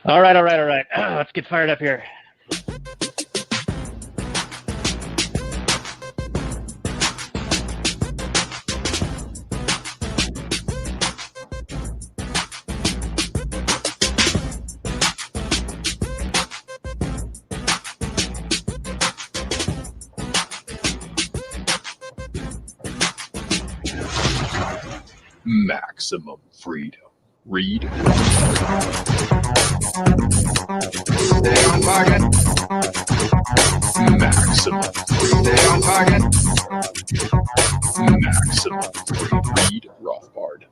All right. Let's get fired up here. Maximum freedom. Read. Stay on target. Maximum freedom. Stay on target. Maximum freedom. Read Rothbard.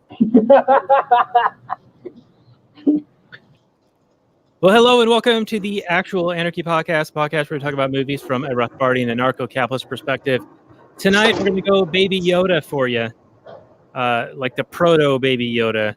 Well, hello and welcome to the actual Anarchy podcast where we talk about movies from a Rothbardian and Anarcho-Capitalist perspective. Tonight, we're going to go Baby Yoda for you, like the proto Baby Yoda,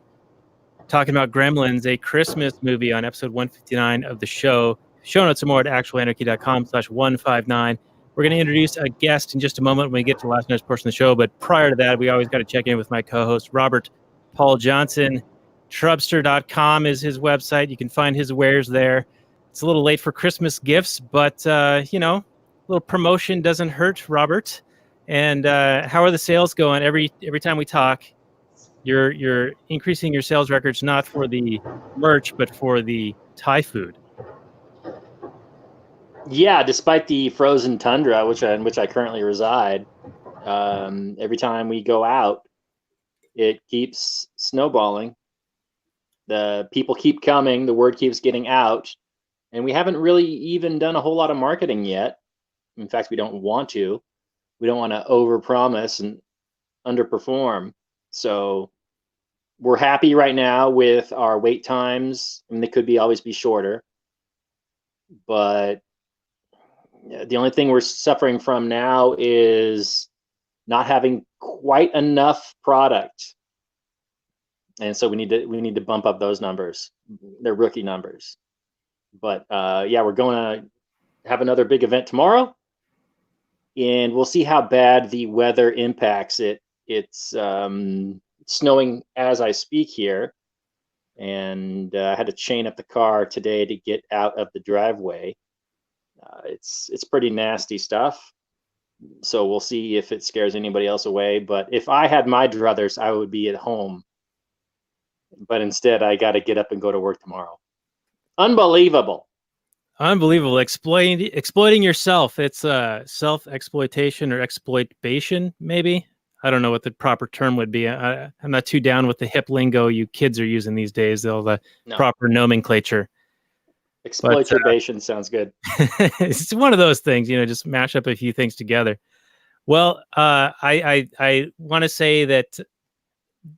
talking about Gremlins, a Christmas movie on episode 159 of the show. Show notes are more at actualanarchy.com/159. We're going to introduce a guest in just a moment when we get to the last night's portion of the show, but prior to that, we always got to check in with my co-host, Robert Paul Johnson. Trubster.com is his website. You can find his wares there. It's a little late for Christmas gifts, but, a little promotion doesn't hurt, Robert. And how are the sales going? Every time we talk, you're increasing your sales records, not for the merch, but for the Thai food. Yeah, despite the frozen tundra, in which I currently reside, every time we go out, it keeps snowballing. The people keep coming, the word keeps getting out, and we haven't really even done a whole lot of marketing yet. In fact, we don't want to. We don't want to overpromise and underperform. So we're happy right now with our wait times. I mean, they could always be shorter, but the only thing we're suffering from now is not having quite enough product. And so we need to bump up those numbers. They're rookie numbers. But we're going to have another big event tomorrow, and we'll see how bad the weather impacts it. It's snowing as I speak here, and I had to chain up the car today to get out of the driveway. It's pretty nasty stuff. So we'll see if it scares anybody else away. But if I had my druthers, I would be at home. But instead, I got to get up and go to work tomorrow. Unbelievable. Exploiting yourself. It's self-exploitation or exploitation, maybe. I don't know what the proper term would be. I'm not too down with the hip lingo you kids are using these days. Proper nomenclature. Exploitation sounds good. It's one of those things, just mash up a few things together. Well, I want to say that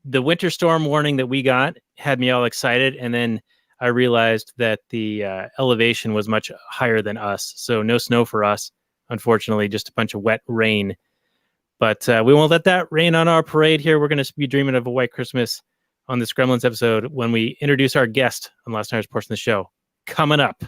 the winter storm warning that we got had me all excited, and then I realized that the elevation was much higher than us, so no snow for us, unfortunately, just a bunch of wet rain. But we won't let that rain on our parade here. We're going to be dreaming of a white Christmas on this Gremlins episode when we introduce our guest on last night's portion of the show. Coming up.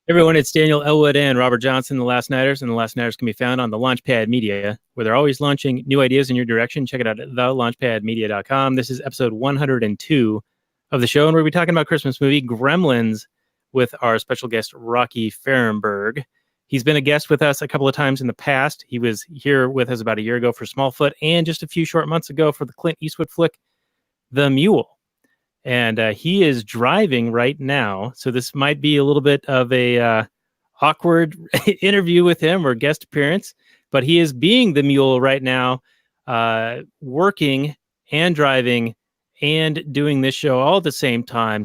Everyone, it's Daniel Elwood and Robert Johnson, The Last Nighters, and The Last Nighters can be found on the Launchpad Media, where they're always launching new ideas in your direction. Check it out at thelaunchpadmedia.com. This is episode 102 of the show, and we'll be talking about Christmas movie Gremlins with our special guest, Rocky Ferrenburg. He's been a guest with us a couple of times in the past. He was here with us about a year ago for Smallfoot, and just a few short months ago for the Clint Eastwood flick, The Mule. And he is driving right now, so this might be a little bit of a awkward interview with him or guest appearance, but he is being the mule right now, working and driving and doing this show all at the same time.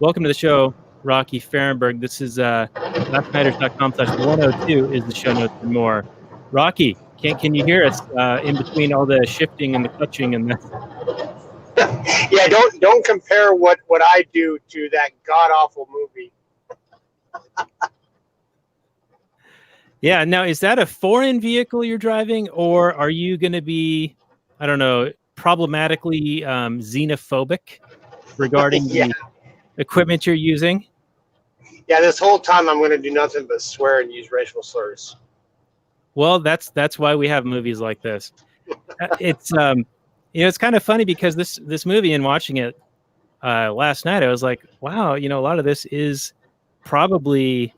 Welcome to the show, Rocky Ferrenburg. This is lastnighters.com/102 is the show notes and more. Rocky, can you hear us in between all the shifting and the clutching and the... Yeah, don't compare what I do to that god-awful movie. Yeah, now, is that a foreign vehicle you're driving, or are you going to be, I don't know, problematically xenophobic? regarding Yeah. the equipment you're using? Yeah, this whole time I'm going to do nothing but swear and use racial slurs. Well, that's why we have movies like this. It's it's kind of funny because this movie, and watching it last night, I was like, wow, a lot of this is probably,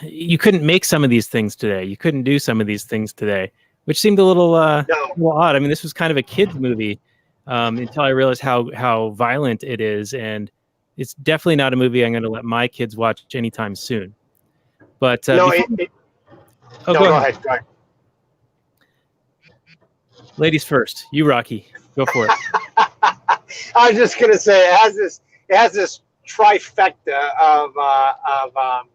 you couldn't make some of these things today. You couldn't do some of these things today, which seemed a little odd. I mean, this was kind of a kid's movie until I realized how violent it is, and it's definitely not a movie I'm going to let my kids watch anytime soon. But Go ahead. Go ahead. Ladies first. You, Rocky. Go for it. I was just gonna say it has this trifecta of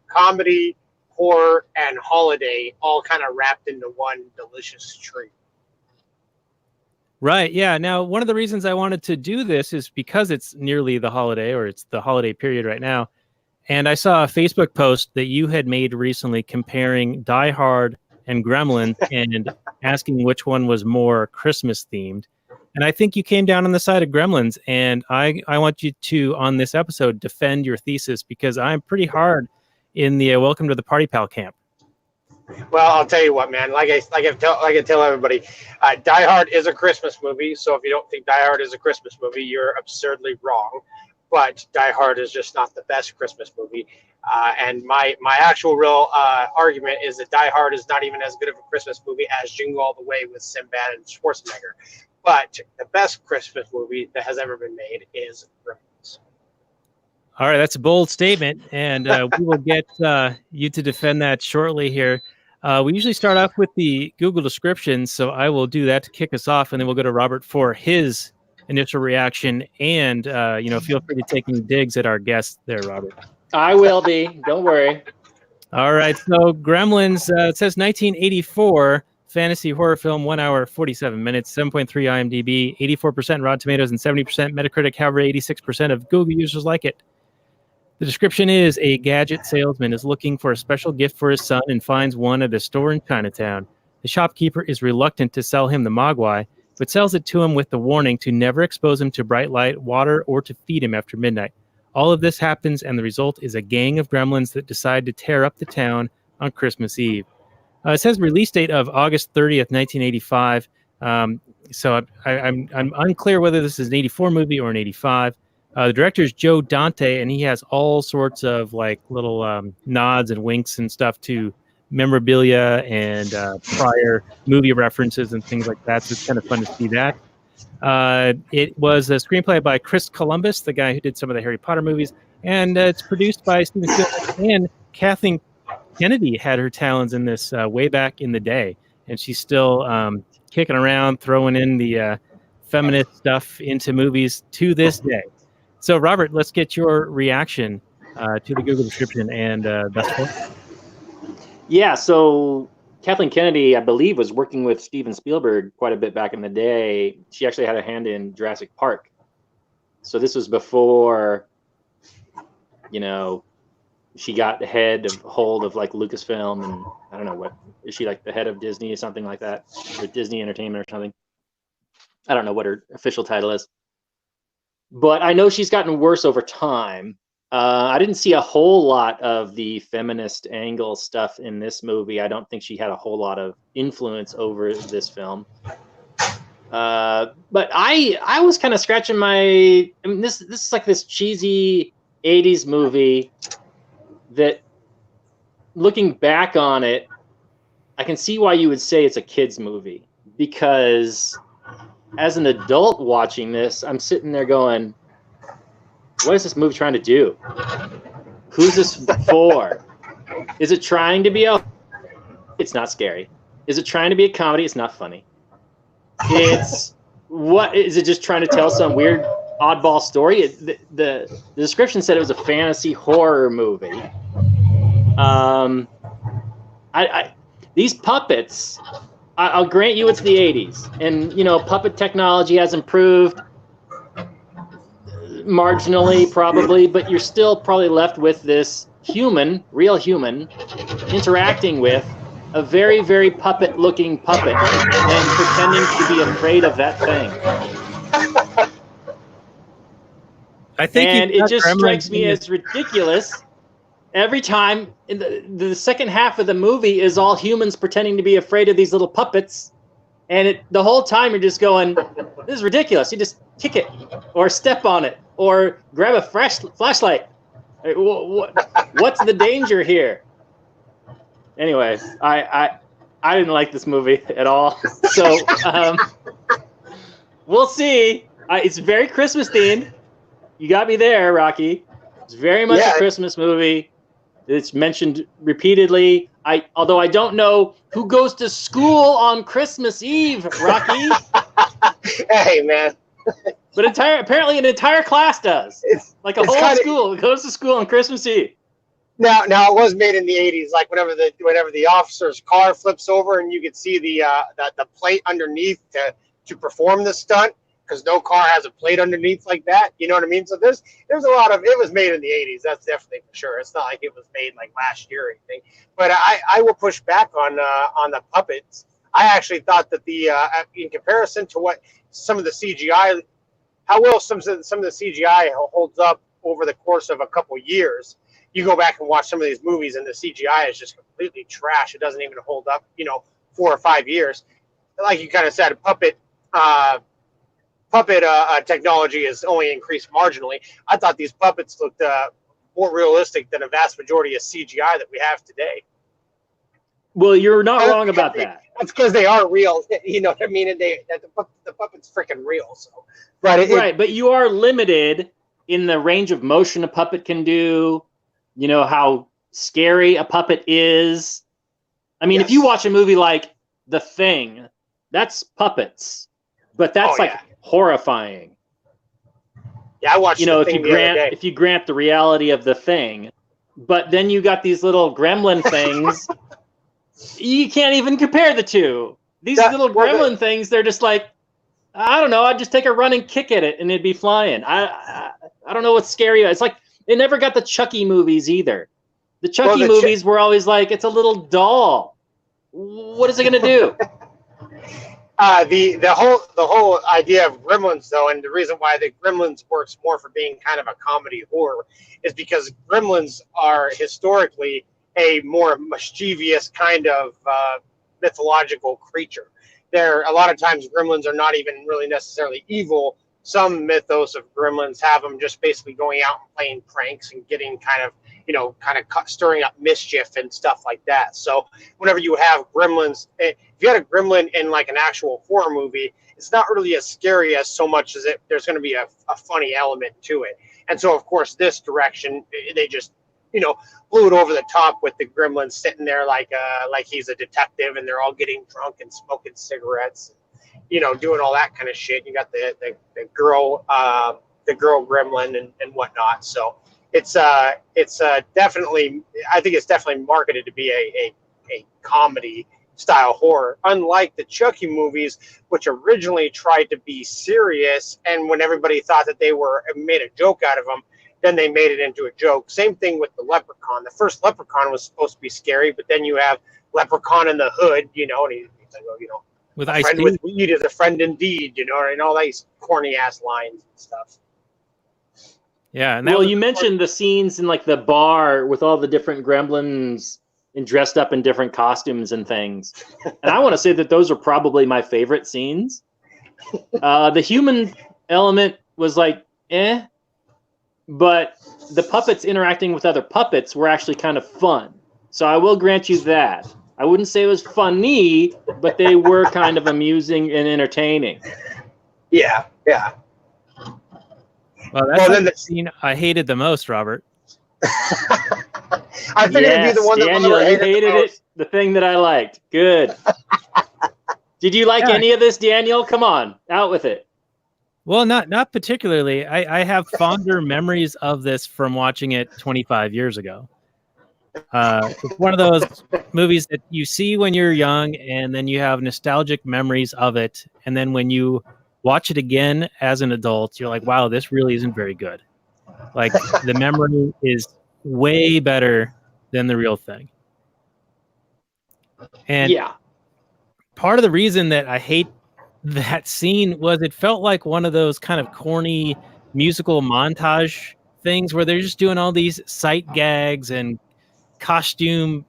comedy, horror, and holiday all kind of wrapped into one delicious treat. Right. Yeah. Now, one of the reasons I wanted to do this is because it's nearly the holiday, or it's the holiday period right now. And I saw a Facebook post that you had made recently comparing Die Hard and Gremlins and asking which one was more Christmas themed. And I think you came down on the side of Gremlins. And I want you to, on this episode, defend your thesis, because I'm pretty hard in the Welcome to the Party Pal camp. Well, I'll tell you what, man. Like I tell everybody, Die Hard is a Christmas movie. So if you don't think Die Hard is a Christmas movie, you're absurdly wrong. But Die Hard is just not the best Christmas movie. And my actual real argument is that Die Hard is not even as good of a Christmas movie as Jingle All the Way with Sinbad and Schwarzenegger. But the best Christmas movie that has ever been made is Gremlins. All right, that's a bold statement, and we will get you to defend that shortly here. We usually start off with the Google description, so I will do that to kick us off, and then we'll go to Robert for his initial reaction, and feel free to take any digs at our guests there, Robert. I will be. Don't worry. All right. So Gremlins, it says 1984 fantasy horror film, 1 hour, 47 minutes, 7.3 IMDb, 84% Rotten Tomatoes, and 70% Metacritic. However, 86% of Google users like it. The description is: a gadget salesman is looking for a special gift for his son and finds one at a store in Chinatown. The shopkeeper is reluctant to sell him the Mogwai, but sells it to him with the warning to never expose him to bright light, water, or to feed him after midnight. All of this happens, and the result is a gang of gremlins that decide to tear up the town on Christmas Eve. It says release date of August 30th, 1985. So I'm unclear whether this is an 84 movie or an 85. The director is Joe Dante, and he has all sorts of like little nods and winks and stuff to memorabilia and prior movie references and things like that. So it's kind of fun to see that. It was a screenplay by Chris Columbus, the guy who did some of the Harry Potter movies, and it's produced by Steven Spielberg. And Kathleen Kennedy had her talons in this way back in the day, and she's still kicking around, throwing in the feminist stuff into movies to this day. So, Robert, let's get your reaction to the Google description and best quote. Yeah, so Kathleen Kennedy, I believe, was working with Steven Spielberg quite a bit back in the day. She actually had a hand in Jurassic Park. So this was before, she got the hold of like Lucasfilm, and I don't know what, is she like the head of Disney or something like that? Or Disney Entertainment or something? I don't know what her official title is. But I know she's gotten worse over time. I didn't see a whole lot of the feminist angle stuff in this movie. I don't think she had a whole lot of influence over this film. But I was kind of scratching this is like this cheesy 80s movie that, looking back on it, I can see why you would say it's a kid's movie, because as an adult watching this, I'm sitting there going, what is this movie trying to do? Who's this for? Is it trying to be it's not scary. Is it trying to be a comedy? It's not funny. Is it just trying to tell some weird oddball story? The description said it was a fantasy horror movie. These puppets, I'll grant you it's the 80s, and puppet technology has improved marginally probably, but you're still probably left with this real human interacting with a very, very puppet looking puppet and pretending to be afraid of that thing. I think and you've it got just Gremlins strikes me in as ridiculous. Every time in the second half of the movie is all humans pretending to be afraid of these little puppets, and the whole time you're just going, "This is ridiculous." You just kick it, or step on it, or grab a flashlight. What's the danger here? Anyway, I didn't like this movie at all. So we'll see. It's very Christmas themed. You got me there, Rocky. It's very much a Christmas movie. It's mentioned repeatedly. Although I don't know who goes to school on Christmas Eve, Rocky. Hey, man. But apparently an entire class does. Like a whole school goes to school on Christmas Eve. Now it was made in the 80s. Like whenever the officer's car flips over and you could see the plate underneath to perform the stunt, because no car has a plate underneath like that. You know what I mean? So there's a lot of it was made in the 80s. That's definitely for sure. It's not like it was made like last year or anything. But I will push back on the puppets. I actually thought that in comparison to what some of the CGI, how well some of the CGI holds up over the course of a couple years. You go back and watch some of these movies and the CGI is just completely trash. It doesn't even hold up, 4 or 5 years. Like you kind of said, puppet technology has only increased marginally. I thought these puppets looked more realistic than a vast majority of CGI that we have today. Well, you're not wrong about that. That's because they are real. You know what I mean? And the puppet's freaking real. So, but you are limited in the range of motion a puppet can do. You know how scary a puppet is. I mean, if you watch a movie like The Thing, that's puppets, but that's horrifying. Yeah, I watched. If you grant the reality of The Thing, but then you got these little gremlin things. You can't even compare the two. These little gremlin things, they're just like, I don't know. I'd just take a running kick at it and it'd be flying. I don't know what's scary. It's like it never got the Chucky movies either. The Chucky movies were always like, it's a little doll. What is it gonna do? The whole idea of Gremlins, though, and the reason why the Gremlins works more for being kind of a comedy horror is because Gremlins are historically a more mischievous kind of mythological creature. A lot of times Gremlins are not even really necessarily evil. Some mythos of Gremlins have them just basically going out and playing pranks and getting stirring up mischief and stuff like that. So whenever you have Gremlins, if you had a Gremlin in like an actual horror movie, it's not really as scary as so much as there's going to be a funny element to it. And so, of course, this direction, they just, blew it over the top with the Gremlins sitting there like he's a detective and they're all getting drunk and smoking cigarettes, doing all that kind of shit. You got the girl Gremlin and whatnot. So it's definitely, I think it's definitely marketed to be a comedy style horror, unlike the Chucky movies, which originally tried to be serious. And when everybody thought that they made a joke out of them, then they made it into a joke. Same thing with the Leprechaun. The first Leprechaun was supposed to be scary, but then you have Leprechaun in the Hood, and he's like, with a friend with weed is a friend indeed, and all these corny ass lines and stuff. Yeah, and you mentioned the scenes in like the bar with all the different Gremlins and dressed up in different costumes and things. And I want to say that those are probably my favorite scenes. The human element was like, but the puppets interacting with other puppets were actually kind of fun. So I will grant you that. I wouldn't say it was funny, but they were kind of amusing and entertaining. Yeah. Well, that's the scene I hated the most, Robert. I figured it'd be the one that Daniel, you hated it. The thing that I liked. Good. Did you like any of this, Daniel? Come on, out with it. Well, not particularly. I have fonder memories of this from watching it 25 years ago. It's one of those movies that you see when you're young, and then you have nostalgic memories of it. And then when you watch it again as an adult, you're like, wow, this really isn't very good. Like, the memory is way better than the real thing. And part of the reason that I hate that scene was it felt like one of those kind of corny musical montage things where they're just doing all these sight gags and costume,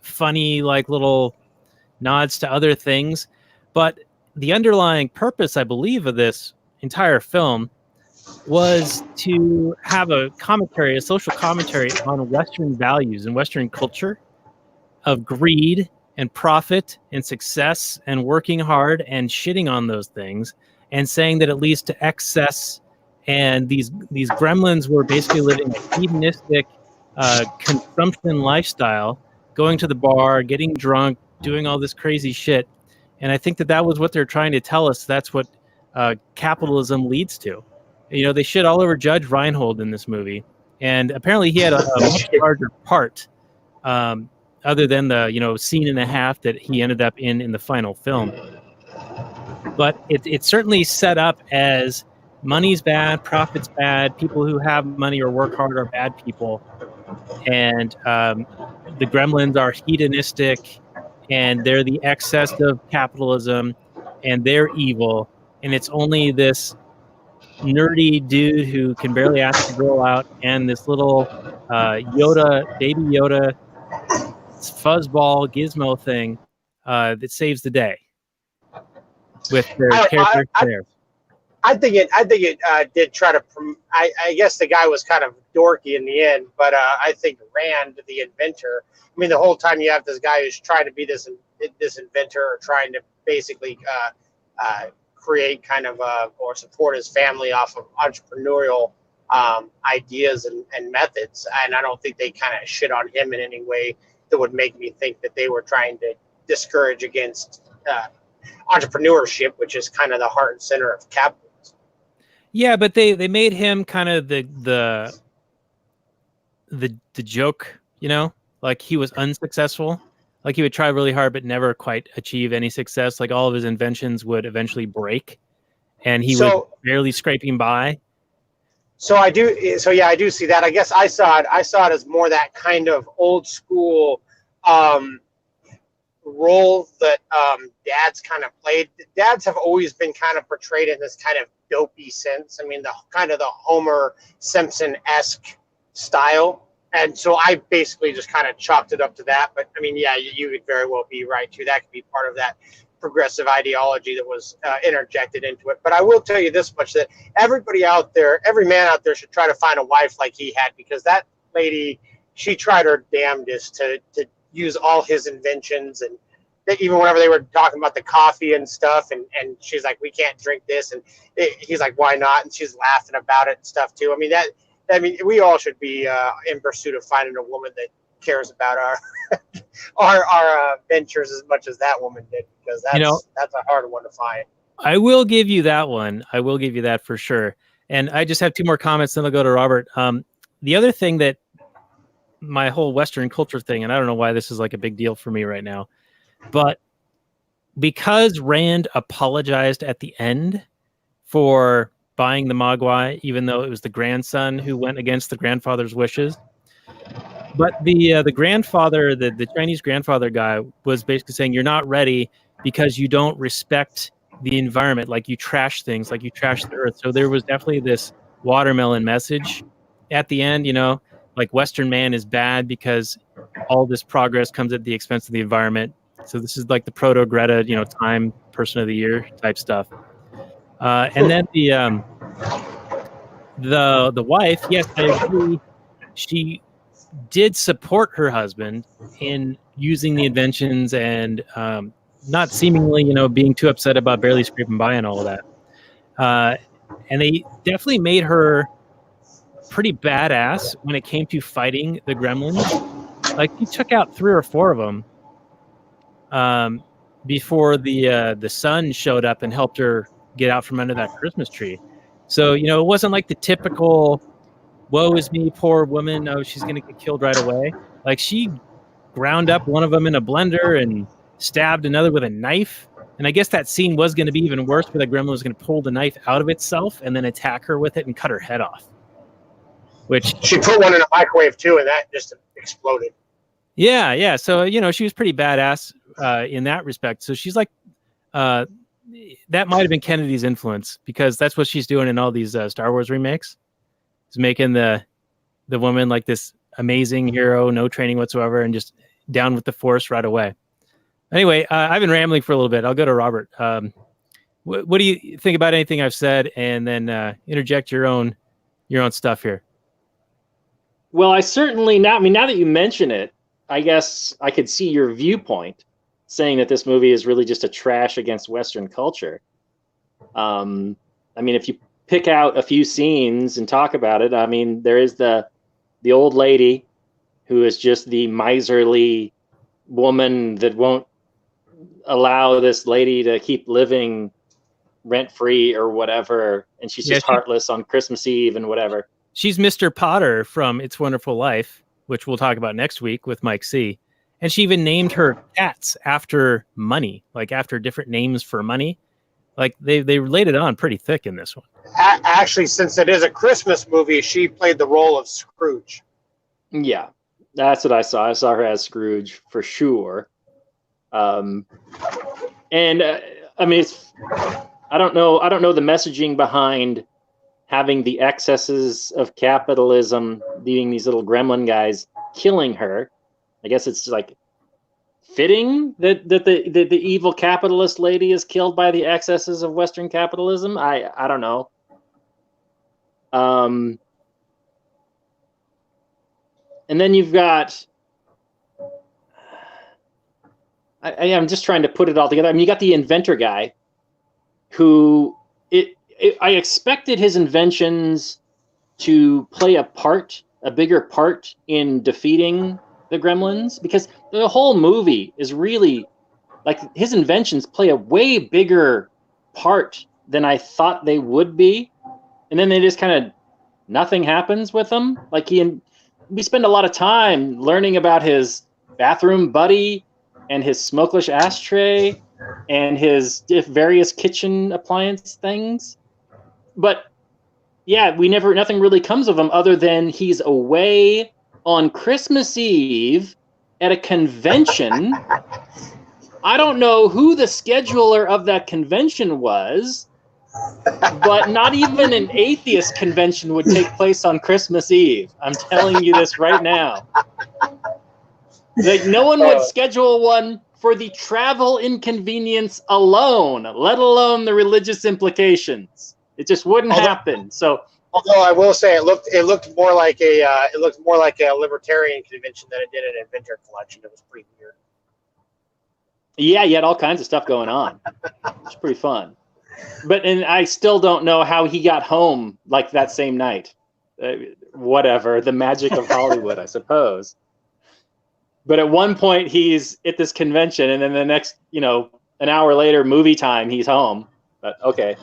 funny like little nods to other things. But the underlying purpose, I believe, of this entire film was to have a social commentary on Western values and Western culture of greed and profit and success and working hard and shitting on those things and saying that it leads to excess. And these gremlins were basically living a hedonistic consumption lifestyle, going to the bar, getting drunk, doing all this crazy shit. And I think that was what they're trying to tell us. That's what capitalism leads to. They shit all over Judge Reinhold in this movie. And apparently he had a much larger part other than the, scene and a half that he ended up in the final film. But it's certainly set up as money's bad, profit's bad, people who have money or work hard are bad people. And the gremlins are hedonistic, and they're the excess of capitalism, and they're evil. And it's only this nerdy dude who can barely ask the girl out, and this little baby Yoda, fuzzball gizmo thing that saves the day with their characters there. I think it did try to. I guess the guy was kind of dorky in the end, but I think Rand, the inventor. I mean, the whole time you have this guy who's trying to be this inventor, or trying to basically create kind of or support his family off of entrepreneurial ideas and methods. And I don't think they kind of shit on him in any way that would make me think that they were trying to discourage against entrepreneurship, which is kind of the heart and center of capitalism. Yeah, but they made him kind of the joke, like he was unsuccessful. Like he would try really hard but never quite achieve any success. Like all of his inventions would eventually break, and he was barely scraping by. I do see that. I guess I saw it as more that kind of old school role that dads kind of played. Dads have always been kind of portrayed in this kind of dopey sense. I mean, the kind of the Homer Simpson-esque style. And so I basically just kind of chalked it up to that. But I mean, yeah, you could very well be right too. That could be part of that progressive ideology that was interjected into it. But I will tell you this much, that everybody out there, every man out there should try to find a wife like he had, because that lady, she tried her damnedest to use all his inventions. And even whenever they were talking about the coffee and stuff, and she's like, we can't drink this. And he's like, why not? And she's laughing about it and stuff too. I mean, we all should be in pursuit of finding a woman that cares about our ventures as much as that woman did, because that's a hard one to find. I will give you that one. I will give you that for sure. And I just have two more comments, then I'll go to Robert. The other thing that my whole Western culture thing, and I don't know why this is like a big deal for me right now, but because Rand apologized at the end for buying the Mogwai, even though it was the grandson who went against the grandfather's wishes. But the grandfather, the Chinese grandfather guy, was basically saying, you're not ready because you don't respect the environment, like you trash things, like you trash the earth. So there was definitely this watermelon message at the end, like Western man is bad because all this progress comes at the expense of the environment. So this is like the proto-Greta, Time Person of the Year type stuff. And then the wife, yes, I agree. She did support her husband in using the inventions and not seemingly, being too upset about barely scraping by and all of that. And they definitely made her pretty badass when it came to fighting the gremlins. Like he took out 3 or 4 of them before the son showed up and helped her get out from under that Christmas tree. So, it wasn't like the typical, woe is me, poor woman, oh, she's going to get killed right away. Like she ground up one of them in a blender and stabbed another with a knife. And I guess that scene was going to be even worse, where the gremlin was going to pull the knife out of itself and then attack her with it and cut her head off. Which she put one in a microwave too, and that just exploded. Yeah. So, she was pretty badass in that respect. So she's like that might have been Kennedy's influence, because that's what she's doing in all these Star Wars remakes. Is making the woman like this amazing hero, no training whatsoever, and just down with the Force right away. Anyway, I've been rambling for a little bit. I'll go to Robert. What do you think about anything I've said, and then interject your own stuff here? Well, I certainly now that you mention it, I guess I could see your viewpoint, saying that this movie is really just a trash against Western culture. I mean, if you pick out a few scenes and talk about it, I mean, there is the old lady who is just the miserly woman that won't allow this lady to keep living rent-free or whatever, and she's just heartless on Christmas Eve and whatever. She's Mr. Potter from It's Wonderful Life, which we'll talk about next week with Mike C. And she even named her cats after money, like after different names for money. Like they laid it on pretty thick in this one. Actually, since it is a Christmas movie, she played the role of Scrooge. Yeah, that's what I saw. I saw her as Scrooge for sure. I mean, it's I don't know the messaging behind having the excesses of capitalism, being these little gremlin guys killing her. I guess it's like fitting that the evil capitalist lady is killed by the excesses of Western capitalism. I don't know. And then you've got, I'm just trying to put it all together. I mean, you got the inventor guy who I expected his inventions to play a bigger part in defeating the Gremlins, because the whole movie is really like his inventions play a way bigger part than I thought they would be. And then they just kind of, nothing happens with them. Like we spend a lot of time learning about his bathroom buddy and his smokeless ashtray and his various kitchen appliance things. But yeah, nothing really comes of him other than he's away on Christmas Eve at a convention. I don't know who the scheduler of that convention was, but not even an atheist convention would take place on Christmas Eve. I'm telling you this right now. Like, no one would schedule one for the travel inconvenience alone, let alone the religious implications. It just wouldn't happen. So, although I will say it looked more like a libertarian convention than it did an inventor collection. It was pretty weird. Yeah, you had all kinds of stuff going on. It's pretty fun. And I still don't know how he got home like that same night. Whatever, the magic of Hollywood, I suppose. But at one point he's at this convention, and then the next, an hour later, movie time, he's home. But okay.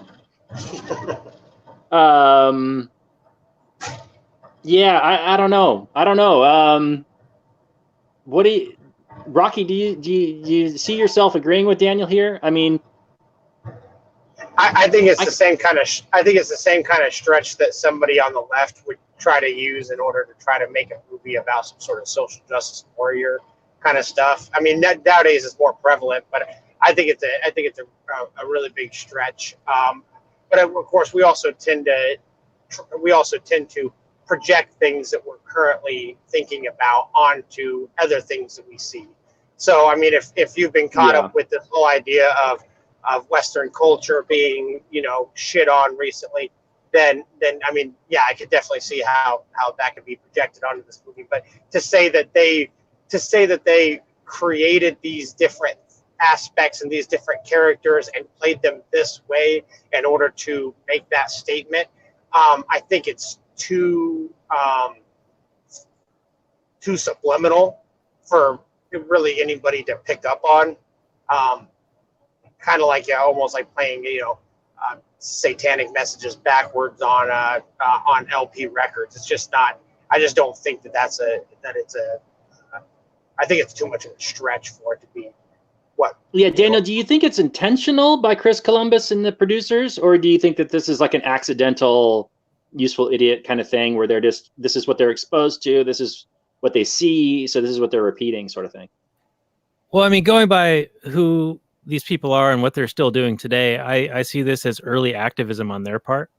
Yeah, I don't know. Rocky, do you see yourself agreeing with Daniel here? I mean, I think it's the same kind of stretch that somebody on the left would try to use in order to try to make a movie about some sort of social justice warrior kind of stuff. I mean, that nowadays is more prevalent, but I think it's a really big stretch. But of course, we also tend to project things that we're currently thinking about onto other things that we see. So, I mean, if you've been caught up with this whole idea of Western culture being, shit on recently, then I mean, yeah, I could definitely see how that could be projected onto this movie. But to say that they created these different aspects and these different characters and played them this way in order to make that statement, I think it's too subliminal for really anybody to pick up on. Kind of like almost like playing satanic messages backwards on LP records. It's just not. I just don't think I think it's too much of a stretch for it to be. What? Yeah, Daniel, do you think it's intentional by Chris Columbus and the producers, or do you think that this is like an accidental useful idiot kind of thing where this is what they're exposed to, this is what they see, so this is what they're repeating, sort of thing? Well, I mean, going by who these people are and what they're still doing today, I see this as early activism on their part.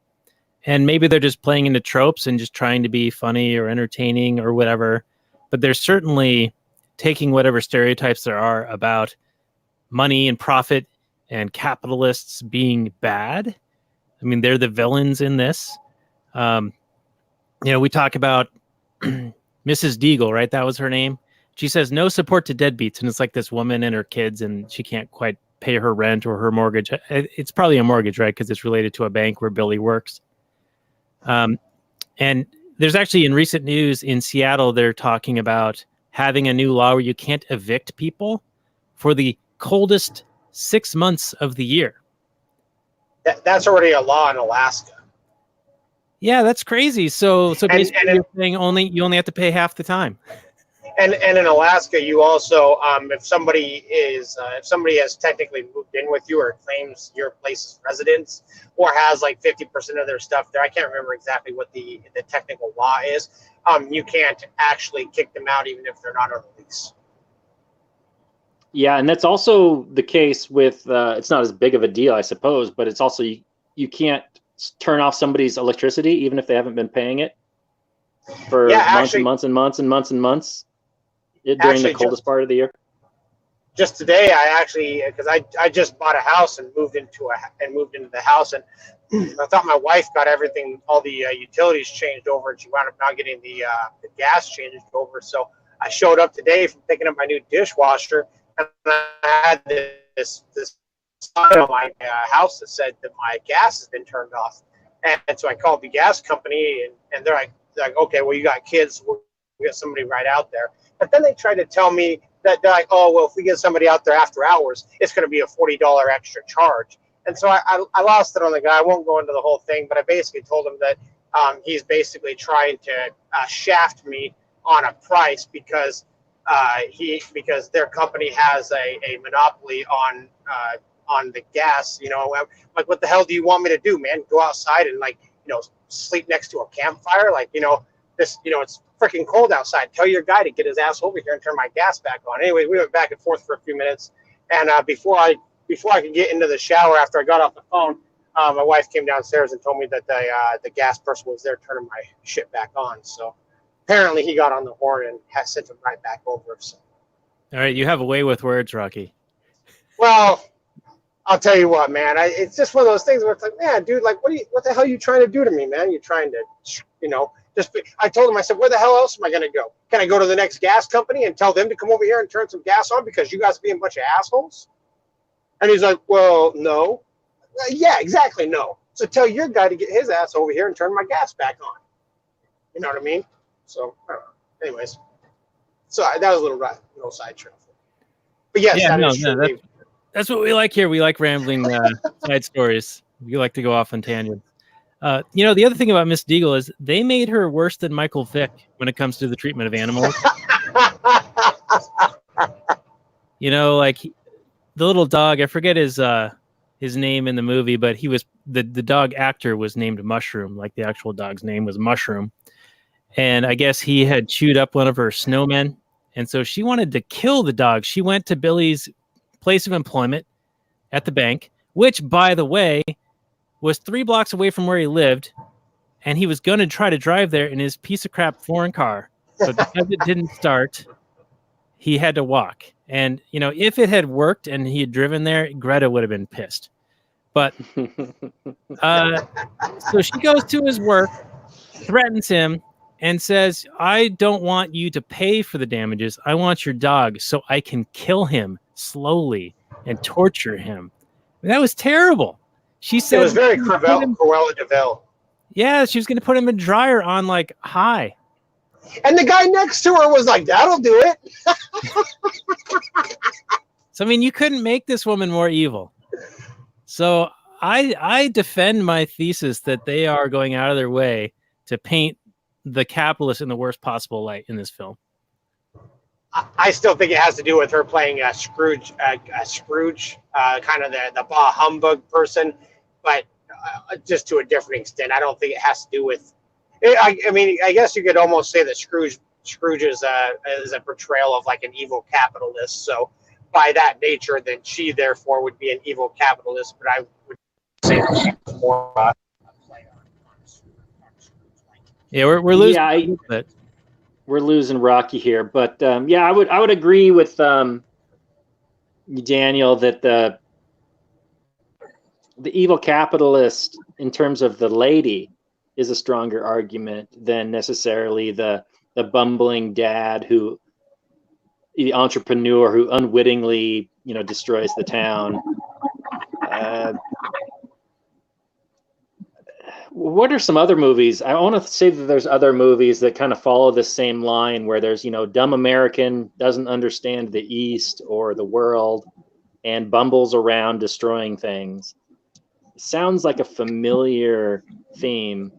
And maybe they're just playing into tropes and just trying to be funny or entertaining or whatever. But they're certainly taking whatever stereotypes there are about money and profit and capitalists being bad. I mean, they're the villains in this. We talk about Mrs. Deagle, right? That was her name. She says no support to deadbeats. And it's like this woman and her kids, and she can't quite pay her rent or her mortgage. It's probably a mortgage, right? Because it's related to a bank where Billy works. And there's actually in recent news in Seattle, they're talking about having a new law where you can't evict people for the coldest 6 months of the year. That's already a law in Alaska. Yeah, that's crazy. So basically, you're saying you only have to pay half the time. And in Alaska, you also, if somebody has technically moved in with you or claims your place's residence or has like 50% of their stuff there, I can't remember exactly what the technical law is. You can't actually kick them out even if they're not on the lease. Yeah, and that's also the case with, it's not as big of a deal, I suppose, but it's also, you can't turn off somebody's electricity even if they haven't been paying it for months and months and months and months and months during the coldest part of the year. Just today, because I just bought a house and moved into the house, and I thought my wife got everything, all the utilities changed over, and she wound up not getting the gas changed over. So I showed up today from picking up my new dishwasher, and I had this sign on my house that said that my gas has been turned off. And so I called the gas company, and they're like, okay, well, you got kids, we'll get somebody right out there. But then they tried to tell me that they're like, oh, well, if we get somebody out there after hours, it's going to be a $40 extra charge. And so I lost it on the guy. I won't go into the whole thing, but I basically told him that he's basically trying to shaft me on a price because their company has a monopoly on the gas. Like, what the hell do you want me to do, man? Go outside and sleep next to a campfire? It's freaking cold outside. Tell your guy to get his ass over here and turn my gas back on. Anyway, we went back and forth for a few minutes, and before I could get into the shower after I got off the phone, my wife came downstairs and told me that the gas person was there turning my shit back on. So apparently he got on the horn and has sent him right back over. So. All right, you have a way with words, Rocky. Well, I'll tell you what, man. It's just one of those things where it's like, man, dude, like, what the hell are you trying to do to me, man? You're trying to, I told him, I said, where the hell else am I going to go? Can I go to the next gas company and tell them to come over here and turn some gas on because you guys are being a bunch of assholes? And he's like, well, no. Yeah, exactly, no. So tell your guy to get his ass over here and turn my gas back on. You know what I mean? So, I don't know. Anyways. So that was a little sidetrack. But yes, that's what we like here. We like rambling side stories. We like to go off on tangents. The other thing about Miss Deagle is they made her worse than Michael Vick when it comes to the treatment of animals. The little dog, I forget his name in the movie, but he was the dog actor was named Mushroom, like the actual dog's name was Mushroom. And I guess he had chewed up one of her snowmen. And so she wanted to kill the dog. She went to Billy's place of employment at the bank, which, by the way, was 3 blocks away from where he lived. And he was going to try to drive there in his piece of crap foreign car. But because it didn't start, he had to walk. And, if it had worked and he had driven there, Greta would have been pissed. But so she goes to his work, threatens him, and says, I don't want you to pay for the damages. I want your dog so I can kill him slowly and torture him. That was terrible. She said it was very Cruella de Vil. Yeah, she was going to put him in dryer on high. And the guy next to her was like, that'll do it. So, you couldn't make this woman more evil. So I defend my thesis that they are going out of their way to paint the capitalist in the worst possible light in this film. I still think it has to do with her playing Scrooge, kind of the bah humbug person, but just to a different extent. I don't think it has to do with. I guess you could almost say that Scrooge is a portrayal of an evil capitalist. So, by that nature, then she therefore would be an evil capitalist. But I would say that she was more a play on Yeah, we're losing. Yeah, we're losing Rocky here, but yeah, I would agree with Daniel that the evil capitalist, in terms of the lady, is a stronger argument than necessarily the bumbling dad who, the entrepreneur who unwittingly, destroys the town. What are some other movies? I want to say that there's other movies that kind of follow the same line, where there's, dumb American doesn't understand the East or the world and bumbles around destroying things. It sounds like a familiar theme,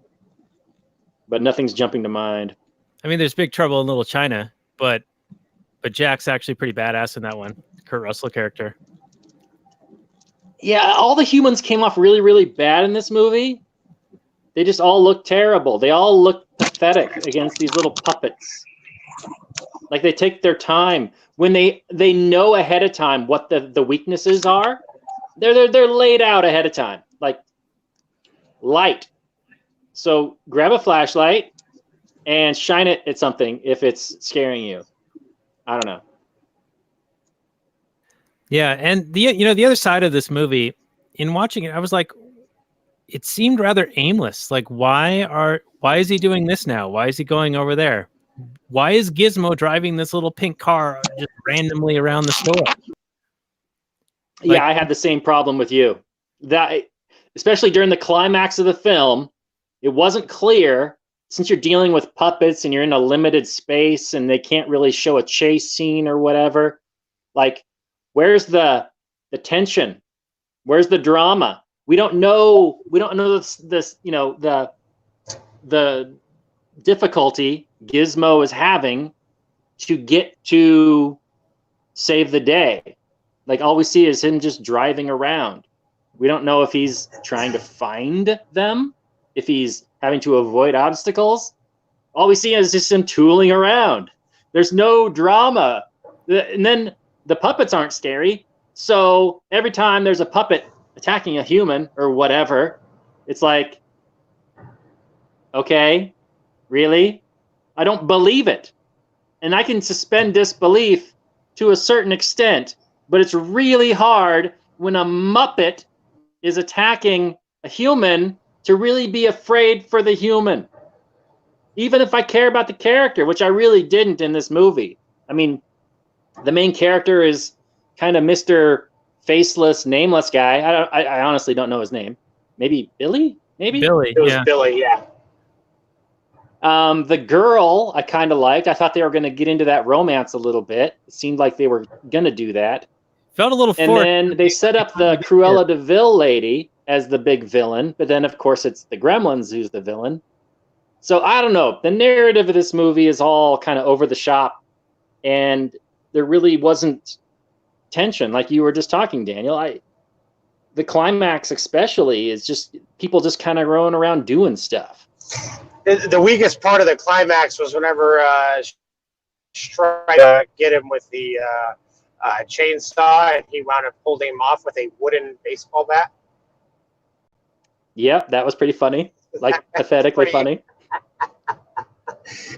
but nothing's jumping to mind. I mean, there's Big Trouble in Little China, but Jack's actually pretty badass in that one. Kurt Russell character. Yeah, all the humans came off really, really bad in this movie. They just all look terrible. They all look pathetic against these little puppets. Like they take their time when they know ahead of time what the weaknesses are. They're laid out ahead of time, like light. So grab a flashlight and shine it at something if it's scaring you. I don't know. Yeah, and the other side of this movie, in watching it, I was like, it seemed rather aimless. Like, why is he doing this now? Why is he going over there? Why is Gizmo driving this little pink car just randomly around the store? Yeah, I had the same problem with you. That, especially during the climax of the film, it wasn't clear, since you're dealing with puppets and you're in a limited space and they can't really show a chase scene or whatever. Like, where's the tension? Where's the drama? We don't know this the difficulty Gizmo is having to get to save the day. Like, all we see is him just driving around. We don't know if he's trying to find them, if he's having to avoid obstacles. All we see is just him tooling around. There's no drama. And then the puppets aren't scary. So every time there's a puppet attacking a human or whatever, it's like, okay, really? I don't believe it. And I can suspend disbelief to a certain extent, but it's really hard when a Muppet is attacking a human to really be afraid for the human. Even if I care about the character, which I really didn't in this movie. I mean, the main character is kind of Mr. Faceless, nameless guy. I honestly don't know his name. Maybe Billy? Maybe? Billy, It was yeah. Billy, yeah. The girl I kind of liked. I thought they were going to get into that romance a little bit. It seemed like they were going to do that. Felt a little And forced. then they set up the Cruella de Vil lady as the big villain, but then of course it's the Gremlins who's the villain. So I don't know. The narrative of this movie is all kind of over the shop, and there really wasn't tension, like you were just talking, Daniel. The climax especially is just people just kind of rolling around doing stuff. The weakest part of the climax was whenever she tried to get him with the chainsaw, and he wound up holding him off with a wooden baseball bat. Yep, that was pretty funny. Like, pathetically funny.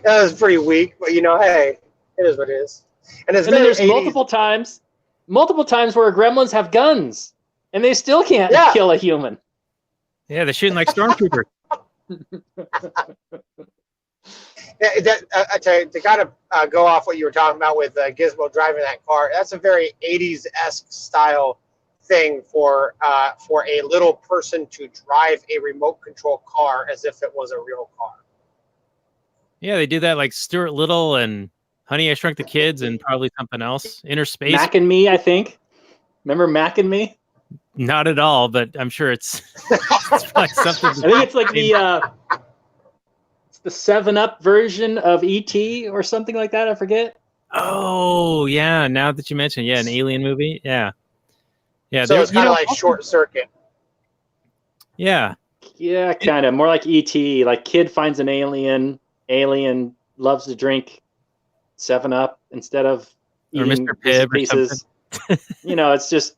That was pretty weak, but hey, it is what it is. And then there's multiple times where gremlins have guns, and they still can't kill a human. Yeah, they're shooting like stormtroopers. I tell you, to kind of go off what you were talking about with Gizmo driving that car, that's a very 80s-esque style thing for a little person to drive a remote control car as if it was a real car. Yeah, they do that like Stuart Little and Honey, I Shrunk the Kids and probably something else. Inner Space. Mac and Me, I think. Remember Mac and Me? Not at all, but I'm sure it's probably something. I think it's like the 7-Up version of E.T. or something like that. I forget. Oh, yeah. Now that you mention, an alien movie. Yeah. Yeah. So it's kind of like Short Circuit. Yeah. Yeah, kind of. More like E.T. Like, kid finds an alien loves to drink 7-Up instead of or eating Mr. Pibb pieces. It's just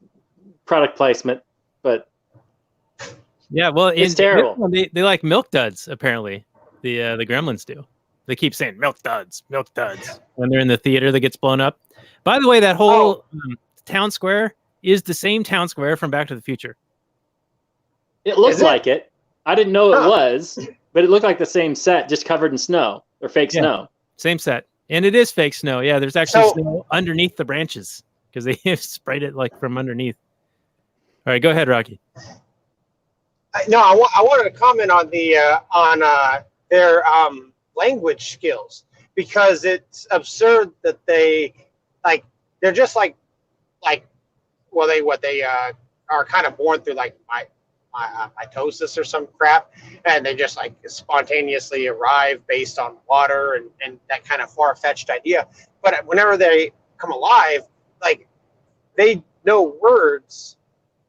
product placement, but Yeah, well, it's terrible. They like milk duds. Apparently, the Gremlins do. They keep saying milk duds when they're in the theater that gets blown up. By the way, that whole town square is the same town square from Back to the Future. It looks like it. I didn't know it was, but it looked like the same set, just covered in snow or fake snow. Same set, and it is fake snow. Yeah, there's actually snow underneath the branches because they have sprayed it like from underneath. All right, go ahead, Rocky. No, I wanted to comment on their language skills, because it's absurd that they're just like they are kind of born through like mitosis or some crap, and they just like spontaneously arrive based on water and that kind of far-fetched idea. But whenever they come alive, like they know words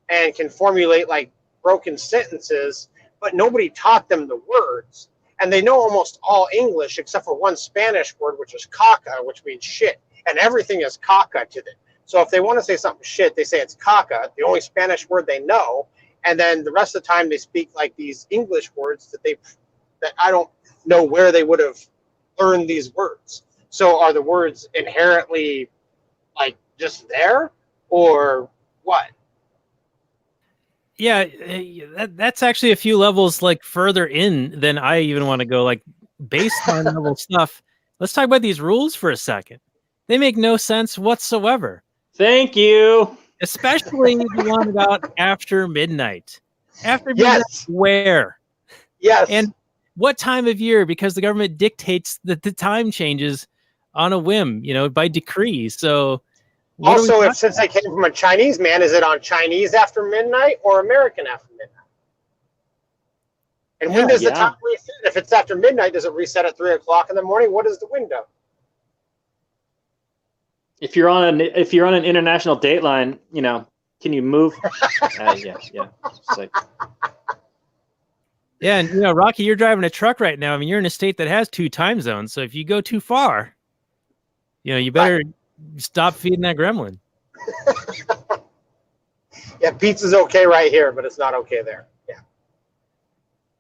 and can formulate like broken sentences, but nobody taught them the words. And they know almost all English except for one Spanish word, which is caca, which means shit. And everything is caca to them. So if they want to say something shit, they say it's caca, the only Spanish word they know. And then the rest of the time they speak like these English words that I don't know where they would have learned these words. So are the words inherently like just there, or what? Yeah, that's actually a few levels like further in than I even want to go. Like baseline level stuff. Let's talk about these rules for a second. They make no sense whatsoever. Thank you. Especially the one about after midnight. After midnight, where? Yes. And what time of year? Because the government dictates that the time changes on a whim, by decree. So also, since I came from a Chinese man, is it on Chinese after midnight or American after midnight? And when does the time reset? If it's after midnight, does it reset at 3 o'clock in the morning? What is the window? If you're on an international dateline, can you move? Yeah. It's like... Yeah, and Rocky, you're driving a truck right now. I mean, you're in a state that has 2 time zones. So if you go too far, you better stop feeding that gremlin. Yeah, pizza's okay right here, but it's not okay there. Yeah.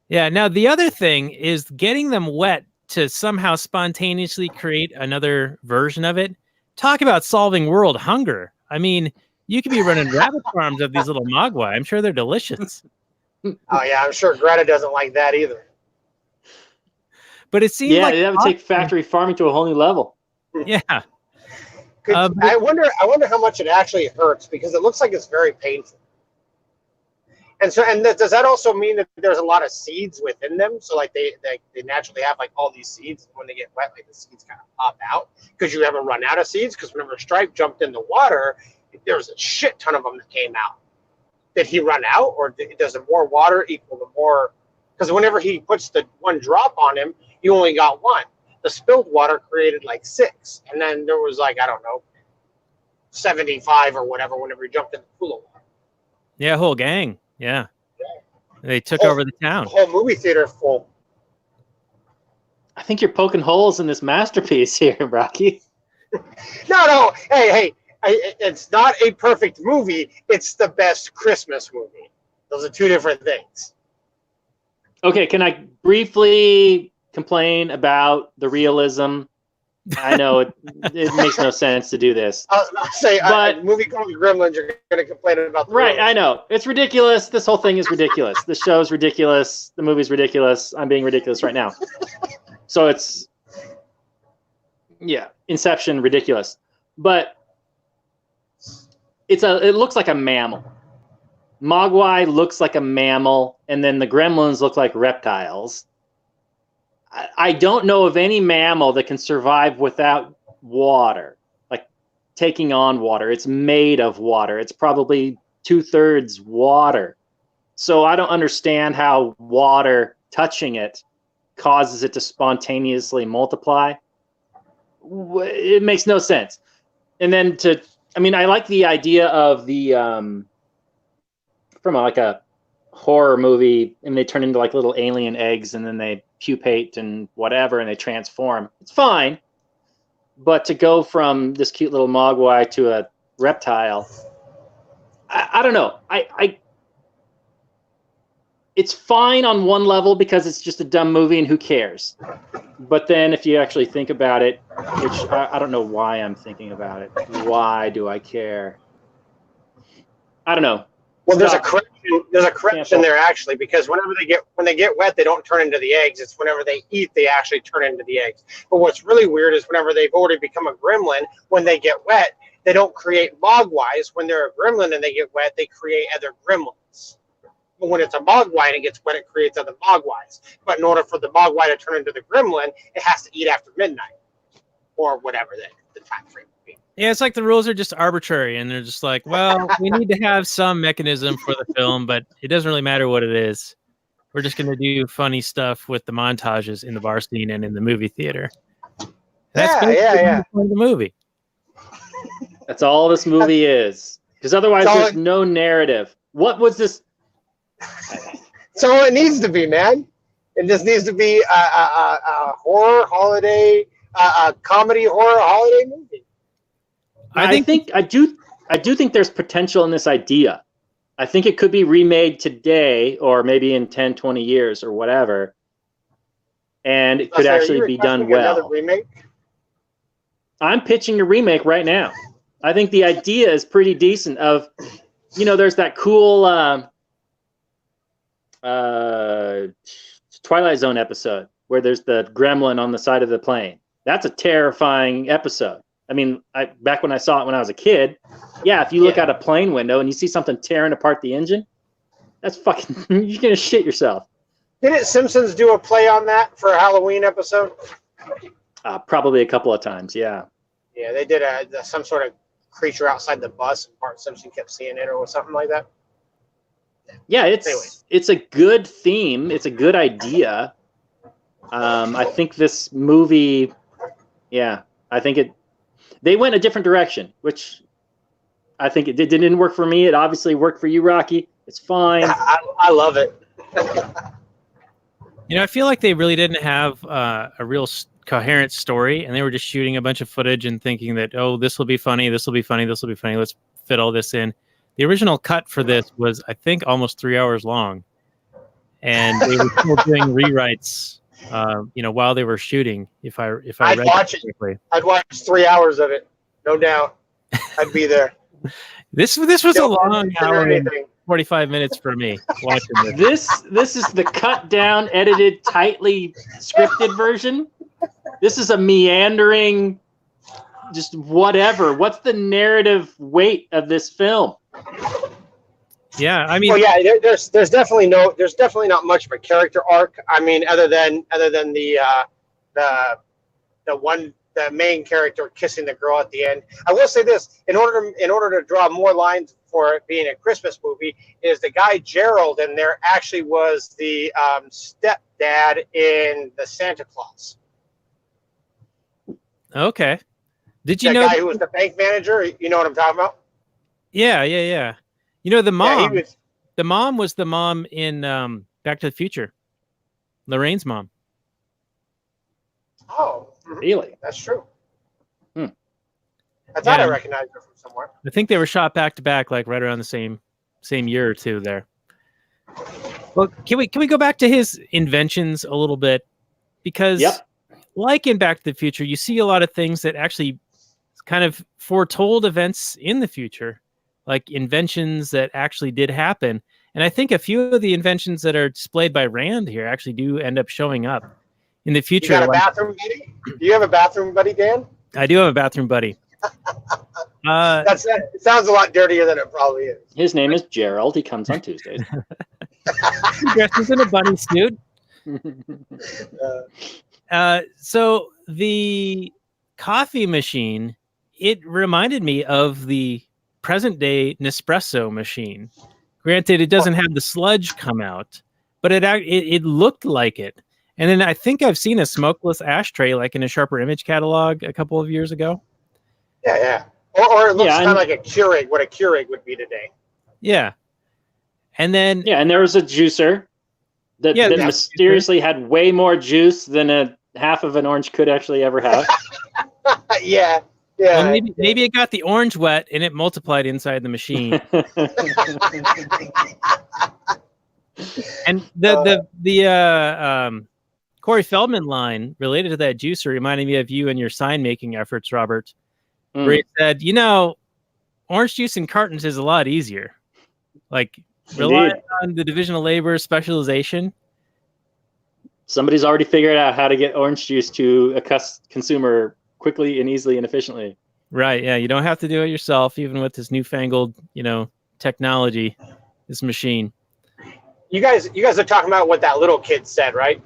Yeah. Now the other thing is getting them wet to somehow spontaneously create another version of it. Talk about solving world hunger. I mean, you could be running rabbit farms of these little mogwai. I'm sure they're delicious. Oh yeah, I'm sure Greta doesn't like that either. But it seems like that would take factory farming to a whole new level. Yeah. I wonder how much it actually hurts, because it looks like it's very painful. And so, does that also mean that there's a lot of seeds within them? So like they naturally have like all these seeds, and when they get wet, like the seeds kind of pop out. Because you ever run out of seeds? Because whenever Stripe jumped in the water, there was a shit ton of them that came out. Did he run out, or does the more water equal the more? Because whenever he puts the one drop on him, he only got one. The spilled water created like 6, and then there was like, I don't know, 75 or whatever whenever he jumped in the pool of water. Yeah, whole gang. Yeah. They took over the town. The whole movie theater full. I think you're poking holes in this masterpiece here, Rocky. No. Hey. It's not a perfect movie. It's the best Christmas movie. Those are 2 different things. Okay, can I briefly complain about the realism? I know it makes no sense to do this. I'll say, but a movie called Gremlins, you're going to complain about the realism. I know. It's ridiculous. This whole thing is ridiculous. The show's ridiculous. The movie's ridiculous. I'm being ridiculous right now. So it's, Inception, ridiculous. But it looks like a mammal. Mogwai looks like a mammal, and then the Gremlins look like reptiles. I don't know of any mammal that can survive without water, like taking on water. It's made of water. It's probably 2/3 water. So I don't understand how water touching it causes it to spontaneously multiply. It makes no sense. And then I like the idea of the from like a horror movie, and they turn into like little alien eggs, and then they pupate and whatever, and they transform. It's fine, but to go from this cute little mogwai to a reptile. I don't know. It's fine on one level because it's just a dumb movie and who cares. But then if you actually think about it, which I don't know why I'm thinking about it. Why do I care? I don't know. Well, there's a correction there actually, because when they get wet, they don't turn into the eggs. It's whenever they eat, they actually turn into the eggs. But what's really weird is whenever they've already become a gremlin, when they get wet, they don't create mogwais. When they're a gremlin and they get wet, they create other gremlins. But when it's a mogwai and it gets wet, it creates other mogwais. But in order for the mogwai to turn into the gremlin, it has to eat after midnight or whatever the time frame would be. Yeah, it's like the rules are just arbitrary, and they're just like, well, we need to have some mechanism for the film, but it doesn't really matter what it is. We're just going to do funny stuff with the montages in the bar scene and in the movie theater. That's the movie. That's all this movie is. Because otherwise, there's no narrative. What was this? So it needs to be, man. It just needs to be a horror holiday, a comedy horror holiday movie. I do think there's potential in this idea. I think it could be remade today or maybe in 10, 20 years or whatever. And it could actually be done well. Remake? I'm pitching a remake right now. I think the idea is pretty decent of, there's that cool Twilight Zone episode where there's the gremlin on the side of the plane. That's a terrifying episode. I mean, back when I saw it when I was a kid, if you look out a plane window and you see something tearing apart the engine, that's fucking, you're going to shit yourself. Didn't Simpsons do a play on that for a Halloween episode? Probably a couple of times, yeah. Yeah, they did some sort of creature outside the bus and Bart Simpson kept seeing it or something like that. Yeah, it's a good theme. It's a good idea. I think this movie, I think they went a different direction, which I think it didn't work for me. It obviously worked for you, Rocky. It's fine. I love it. I feel like they really didn't have a real coherent story, and they were just shooting a bunch of footage and thinking that, this will be funny, this will be funny, this will be funny. Let's fit all this in. The original cut for this was, I think, almost 3 hours long, and they were still doing rewrites, while they were shooting. If I I'd watch it correctly. I'd watch 3 hours of it, no doubt. I'd be there. This was a long hour and 45 minutes for me watching this. This is the cut down, edited, tightly scripted version. This is a meandering, just whatever. What's the narrative weight of this film? Yeah, I mean, there's definitely not much of a character arc. I mean, other than the main character kissing the girl at the end. I will say this: in order to draw more lines for it being a Christmas movie, is the guy Gerald in there actually was the stepdad in the Santa Claus. Okay. Did you know that guy who was the bank manager? You know what I'm talking about? Yeah. The mom. The mom was the mom in Back to the Future. Lorraine's mom. Oh, really? That's true. I thought I recognized her from somewhere. I think they were shot back to back, like right around the same year or two there. Well, can we go back to his inventions a little bit? Because like in Back to the Future, you see a lot of things that actually kind of foretold events in the future, like inventions that actually did happen. And I think a few of the inventions that are displayed by Rand here actually do end up showing up in the future. You got a bathroom buddy? Do you have a bathroom buddy, Dan? I do have a bathroom buddy. It sounds a lot dirtier than it probably is. His name is Gerald. He comes on Tuesdays. He dresses in a bunny suit. So the coffee machine, it reminded me of the present day Nespresso machine. Granted, it doesn't have the sludge come out, but it looked like it. And then I think I've seen a smokeless ashtray like in a Sharper Image catalog a couple of years ago. Yeah. Or it looks kind of like a Keurig, what a Keurig would be today. Yeah. And then... Yeah, and there was a juicer that mysteriously had way more juice than a half of an orange could actually ever have. Yeah. Yeah. Well, maybe it got the orange wet and it multiplied inside the machine. And the Corey Feldman line related to that juicer reminded me of you and your sign making efforts, Robert, where he said, orange juice in cartons is a lot easier. Like relying on the division of labor specialization. Somebody's already figured out how to get orange juice to a consumer quickly and easily and efficiently. Right. Yeah. You don't have to do it yourself, even with this newfangled, technology, this machine. You guys are talking about what that little kid said, right?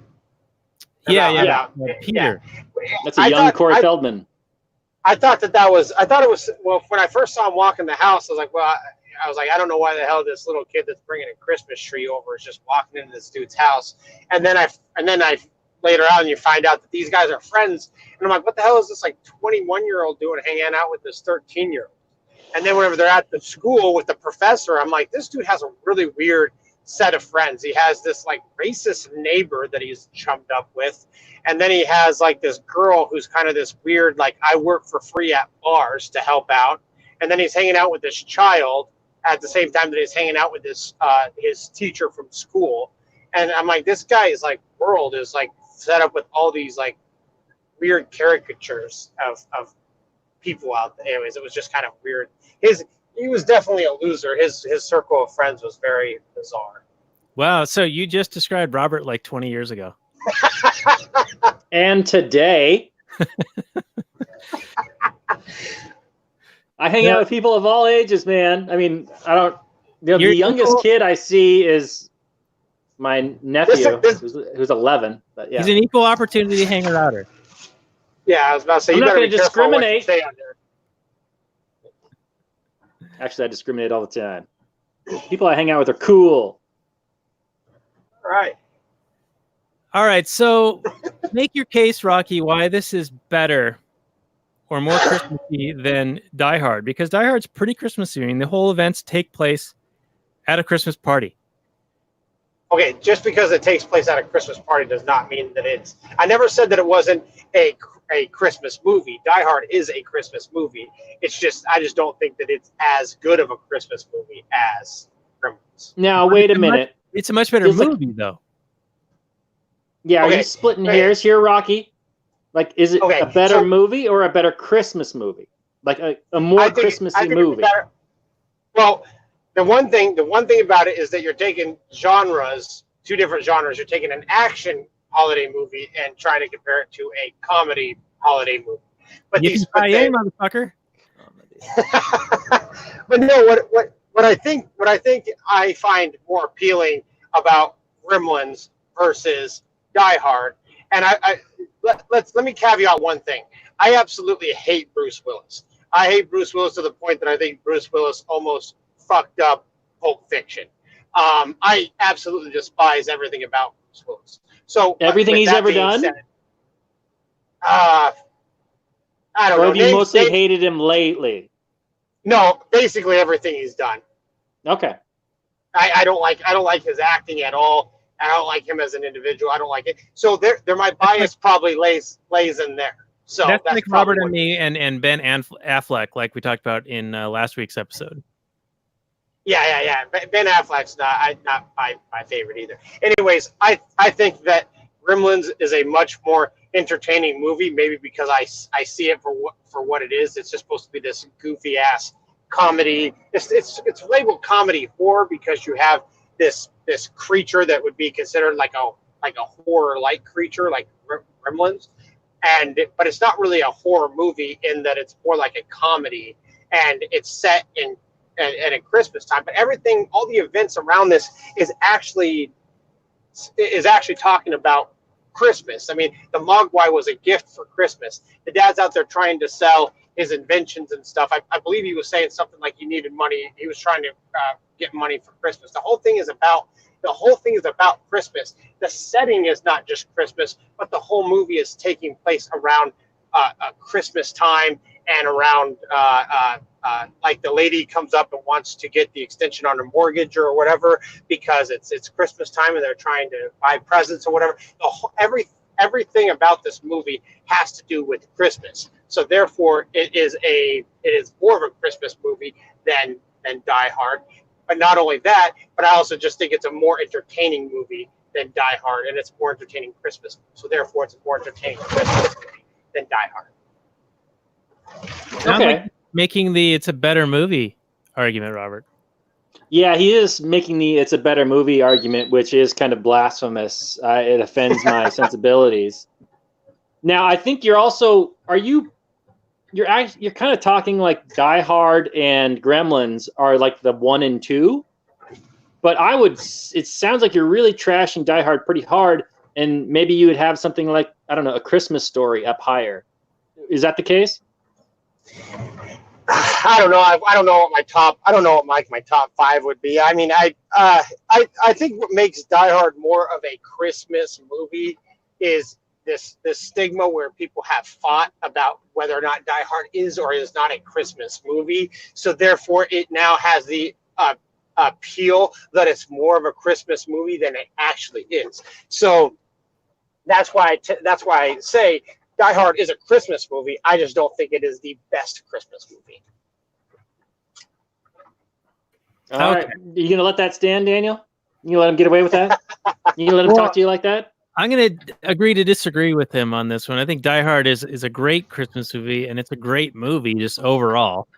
Yeah. Peter. That's a young Corey Feldman. I thought it was, well, when I first saw him walk in the house, I was like, I don't know why the hell this little kid that's bringing a Christmas tree over is just walking into this dude's house. And then I later on, you find out that these guys are friends. And I'm like, what the hell is this 21-year-old doing hanging out with this 13-year-old? And then whenever they're at the school with the professor, I'm like, this dude has a really weird set of friends. He has this racist neighbor that he's chummed up with. And then he has this girl who's kind of this weird, I work for free at bars to help out. And then he's hanging out with this child at the same time that he's hanging out with his teacher from school. And I'm like, this guy's world is set up with all these weird caricatures of people out there. Anyways, it was just kind of weird. He was definitely a loser. His circle of friends was very bizarre. Wow. So you just described Robert 20 years ago. And today, I hang out with people of all ages, man. I mean, I don't. The youngest kid I see is my nephew, who's 11. But yeah, he's an equal opportunity hanger outer. Yeah, I was about to say, I'm you not better going be to careful what you discriminate. say on there. Actually, I discriminate all the time. People I hang out with are cool. All right. So make your case, Rocky, why this is better or more Christmassy than Die Hard, because Die Hard's pretty Christmassy. I mean, the whole events take place at a Christmas party. Okay, just because it takes place at a Christmas party does not mean that it's. I never said that it wasn't a Christmas movie. Die Hard is a Christmas movie. It's just I just don't think that it's as good of a Christmas movie as Gremlins. Now wait a minute. It's a much better movie, though. Yeah, are you splitting hairs here, Rocky? Is it a better movie or a better Christmas movie? A more Christmassy movie? Well, the one thing about it is that you're taking genres, two different genres. You're taking an action holiday movie and trying to compare it to a comedy holiday movie. But motherfucker. But no, what I think I find more appealing about Gremlins versus Die Hard, and let me caveat one thing. I absolutely hate Bruce Willis. I hate Bruce Willis to the point that I think Bruce Willis almost fucked up Pulp Fiction. I absolutely despise everything about Bruce Willis. So everything he's ever done. I don't know. Or have you mostly hated him lately? No, basically everything he's done. Okay. I don't like his acting at all. I don't like him as an individual. I don't like it. So there my bias probably lays in there. So that's like Robert and me and Ben Affleck, like we talked about in last week's episode. Yeah. Ben Affleck's not my favorite either. Anyways, I think that Gremlins is a much more entertaining movie, maybe because I see it for what it is. It's just supposed to be this goofy ass comedy. It's labeled comedy horror because you have this creature that would be considered like a horror-like creature, like Gremlins, but it's not really a horror movie in that it's more like a comedy, and it's set in at Christmas time. But everything, all the events around this is actually talking about Christmas. I mean, the Mogwai was a gift for Christmas. The dad's out there trying to sell his inventions and stuff. I believe he was saying something like he needed money. He was trying to get money for Christmas. The whole thing is about Christmas. The setting is not just Christmas, but the whole movie is taking place around Christmas time and around like the lady comes up and wants to get the extension on her mortgage or whatever because it's Christmas time and they're trying to buy presents or whatever. Everything about this movie has to do with Christmas. So therefore, it is more of a Christmas movie than Die Hard. But not only that, but I also just think it's a more entertaining movie than Die Hard, and it's more entertaining Christmas. So therefore, it's a more entertaining Christmas movie than Die Hard. Sounds like making the "it's a better movie" argument, Robert. Yeah, he is making the "it's a better movie" argument, which is kind of blasphemous. It offends my sensibilities. Now, I think you're also you're kind of talking like Die Hard and Gremlins are like the 1 and 2, but it sounds like you're really trashing Die Hard pretty hard, and maybe you would have something like, I don't know, A Christmas Story up higher. Is that the case? I don't know. I don't know what my top 5 would be. I mean, I think what makes Die Hard more of a Christmas movie is this stigma where people have fought about whether or not Die Hard is or is not a Christmas movie. So therefore, it now has the appeal that it's more of a Christmas movie than it actually is. So that's why I say Die Hard is a Christmas movie. I just don't think it is the best Christmas movie. All right. You going to let that stand, Daniel? You gonna let him get away with that? You gonna let him talk to you like that? I'm going to agree to disagree with him on this one. I think Die Hard is a great Christmas movie, and it's a great movie just overall.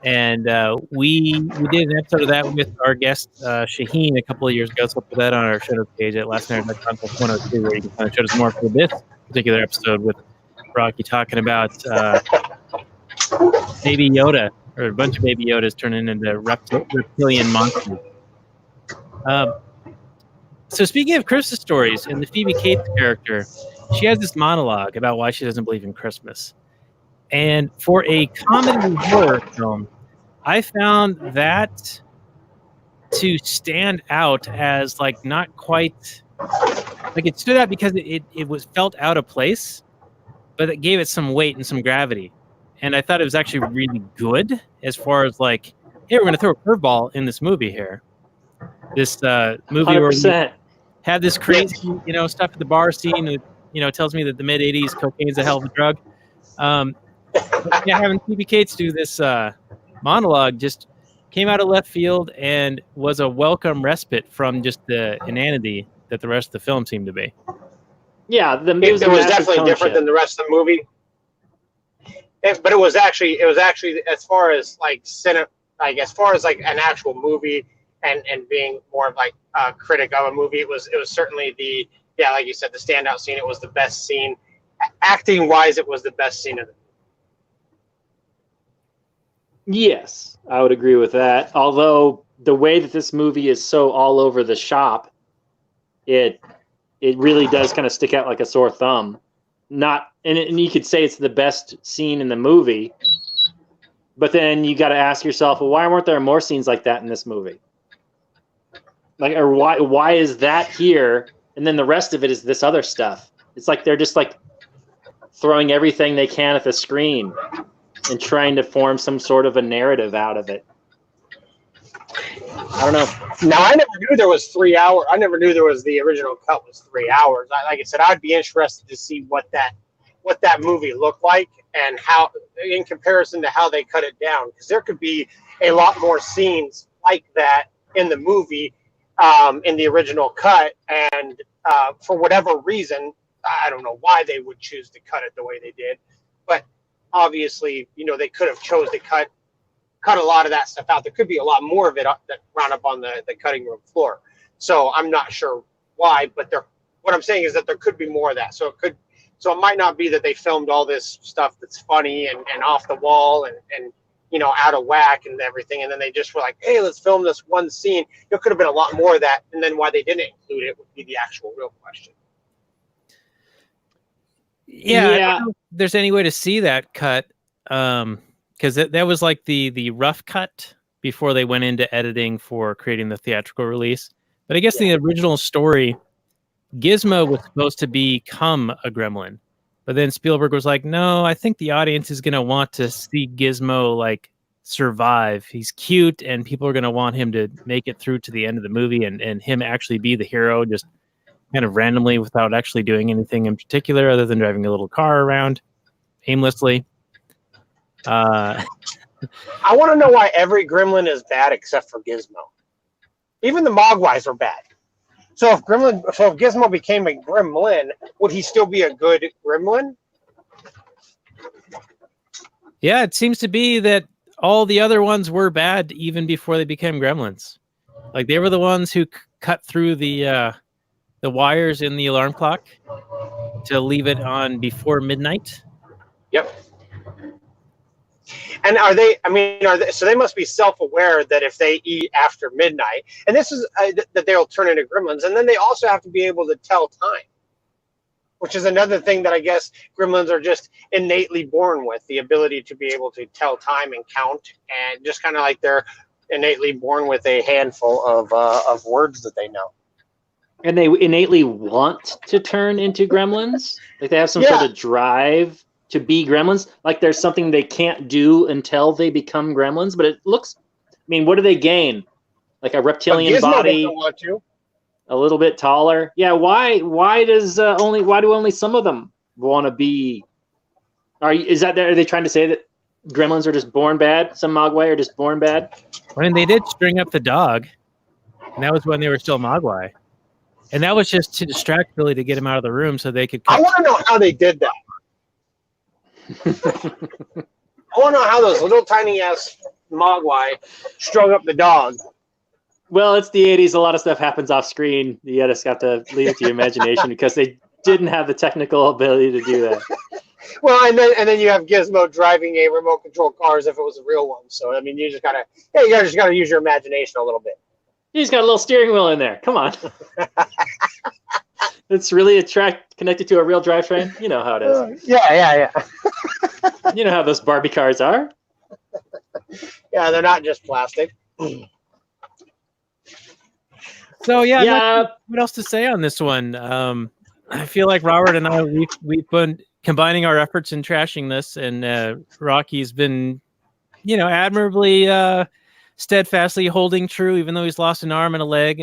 And we did an episode of that with our guest, Shaheen, a couple of years ago. So we'll put that on our show notes page at lastnight.com/102, where you can kind of show us more for this particular episode with Rocky talking about Baby Yoda, or a bunch of Baby Yodas turning into reptilian monsters. So speaking of Christmas stories, and the Phoebe Cates character, she has this monologue about why she doesn't believe in Christmas. And for a comedy horror film, I found that to stand out as like not quite like it stood out because it was felt out of place, but it gave it some weight and some gravity. And I thought it was actually really good as far as like, hey, we're going to throw a curveball in this movie here. This movie 100%. Where we have this crazy, stuff at the bar scene. It tells me that the mid-'80s cocaine is a hell of a drug. Having Phoebe Cates do this monologue just came out of left field and was a welcome respite from just the inanity that the rest of the film seemed to be. Yeah, it was definitely different than the rest of the movie. But it was actually as far as like as far as like an actual movie and being more of like a critic of a movie, it was certainly like you said, the standout scene. It was the best scene. Acting wise, it was the best scene of the movie. Yes, I would agree with that. Although the way that this movie is so all over the shop, it really does kind of stick out like a sore thumb. And you could say it's the best scene in the movie, but then you got to ask yourself, well, why weren't there more scenes like that in this movie? Like, or why is that here? And then the rest of it is this other stuff. It's like they're just like throwing everything they can at the screen and trying to form some sort of a narrative out of it. I don't know. Now, I never knew there was 3 hours. I never knew there was the original cut was 3 hours. Like I said, I'd be interested to see what that movie looked like and how, in comparison to how they cut it down, because there could be a lot more scenes like that in the movie, in the original cut, and for whatever reason, I don't know why they would choose to cut it the way they did, but obviously, they could have chose to cut a lot of that stuff out. There could be a lot more of it that wound up on the cutting room floor. So I'm not sure why, but what I'm saying is that there could be more of that. So it might not be that they filmed all this stuff that's funny and off the wall and out of whack and everything, and then they just were like, hey, let's film this one scene. There could have been a lot more of that, and then why they didn't include it would be the actual real question. Yeah. I don't know if there's any way to see that cut, because that was like the rough cut before they went into editing for creating the theatrical release. But I guess the original story, Gizmo was supposed to become a gremlin, but then Spielberg was like, no, I think the audience is going to want to see Gizmo like survive. He's cute and people are going to want him to make it through to the end of the movie and him actually be the hero just kind of randomly without actually doing anything in particular other than driving a little car around aimlessly. Uh, I want to know why every gremlin is bad except for Gizmo. Even the Mogwais are bad. So if Gizmo became a gremlin, would he still be a good gremlin? yeah, it seems to be that all the other ones were bad even before they became gremlins. Like they were the ones who cut through the wires in the alarm clock to leave it on before midnight. Yep. And are they? I mean, so they must be self-aware that if they eat after midnight, and this is that they'll turn into gremlins, and then they also have to be able to tell time, which is another thing that I guess gremlins are just innately born with, the ability to be able to tell time and count, and just kind of like they're innately born with a handful of words that they know. And they innately want to turn into gremlins? Like they have some sort of drive to be gremlins? Like there's something they can't do until they become gremlins? But it looks, I mean, what do they gain? Like a reptilian body? Want to. A little bit taller? Yeah, why do only some of them want to be? Are they trying to say that gremlins are just born bad? Some Mogwai are just born bad? I mean, they did string up the dog, and that was when they were still Mogwai. And that was just to distract Billy to get him out of the room so they could. I want to know how they did that. I want to know how those little tiny ass Mogwai strung up the dog. Well, it's the 80s. A lot of stuff happens off screen. You just got to leave it to your imagination because they didn't have the technical ability to do that. Well, and then you have Gizmo driving a remote control car as if it was a real one. So I mean, you just gotta use your imagination a little bit. He's got a little steering wheel in there. Come on. It's really connected to a real drivetrain. You know how it is. Yeah. You know how those Barbie cars are. Yeah, they're not just plastic. So yeah. What else to say on this one? I feel like Robert and I we've been combining our efforts in trashing this, and Rocky's been, admirably steadfastly holding true, even though he's lost an arm and a leg.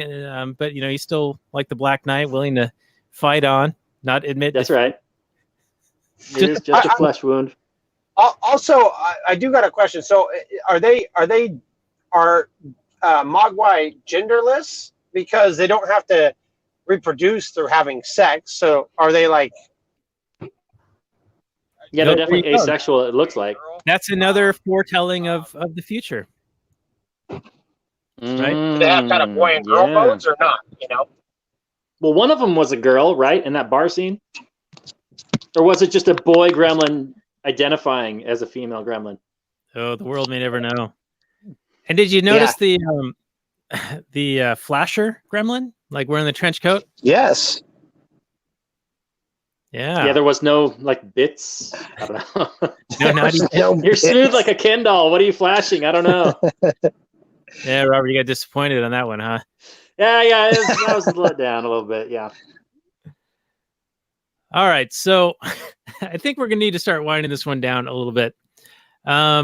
But he's still like the Black Knight, willing to fight on, not admit. That's right. It is just a flesh wound. Also, I do got a question. So, are Mogwai genderless because they don't have to reproduce through having sex? So, are they like? Yeah, they're definitely asexual. It looks like that's another foretelling of the future. Right? Do they have kind of boy and girl modes or not? Well, one of them was a girl, right, in that bar scene, or was it just a boy gremlin identifying as a female gremlin? Oh, the world may never know. And did you notice the flasher gremlin, like wearing the trench coat? Yes. Yeah. Yeah, there was no bits. I don't know. No, not even. You're smooth like a Ken doll. What are you flashing? I don't know. Yeah, Robert, you got disappointed on that one, huh? Yeah. That was let down a little bit. Yeah. All right, so I think we're gonna need to start winding this one down a little bit. I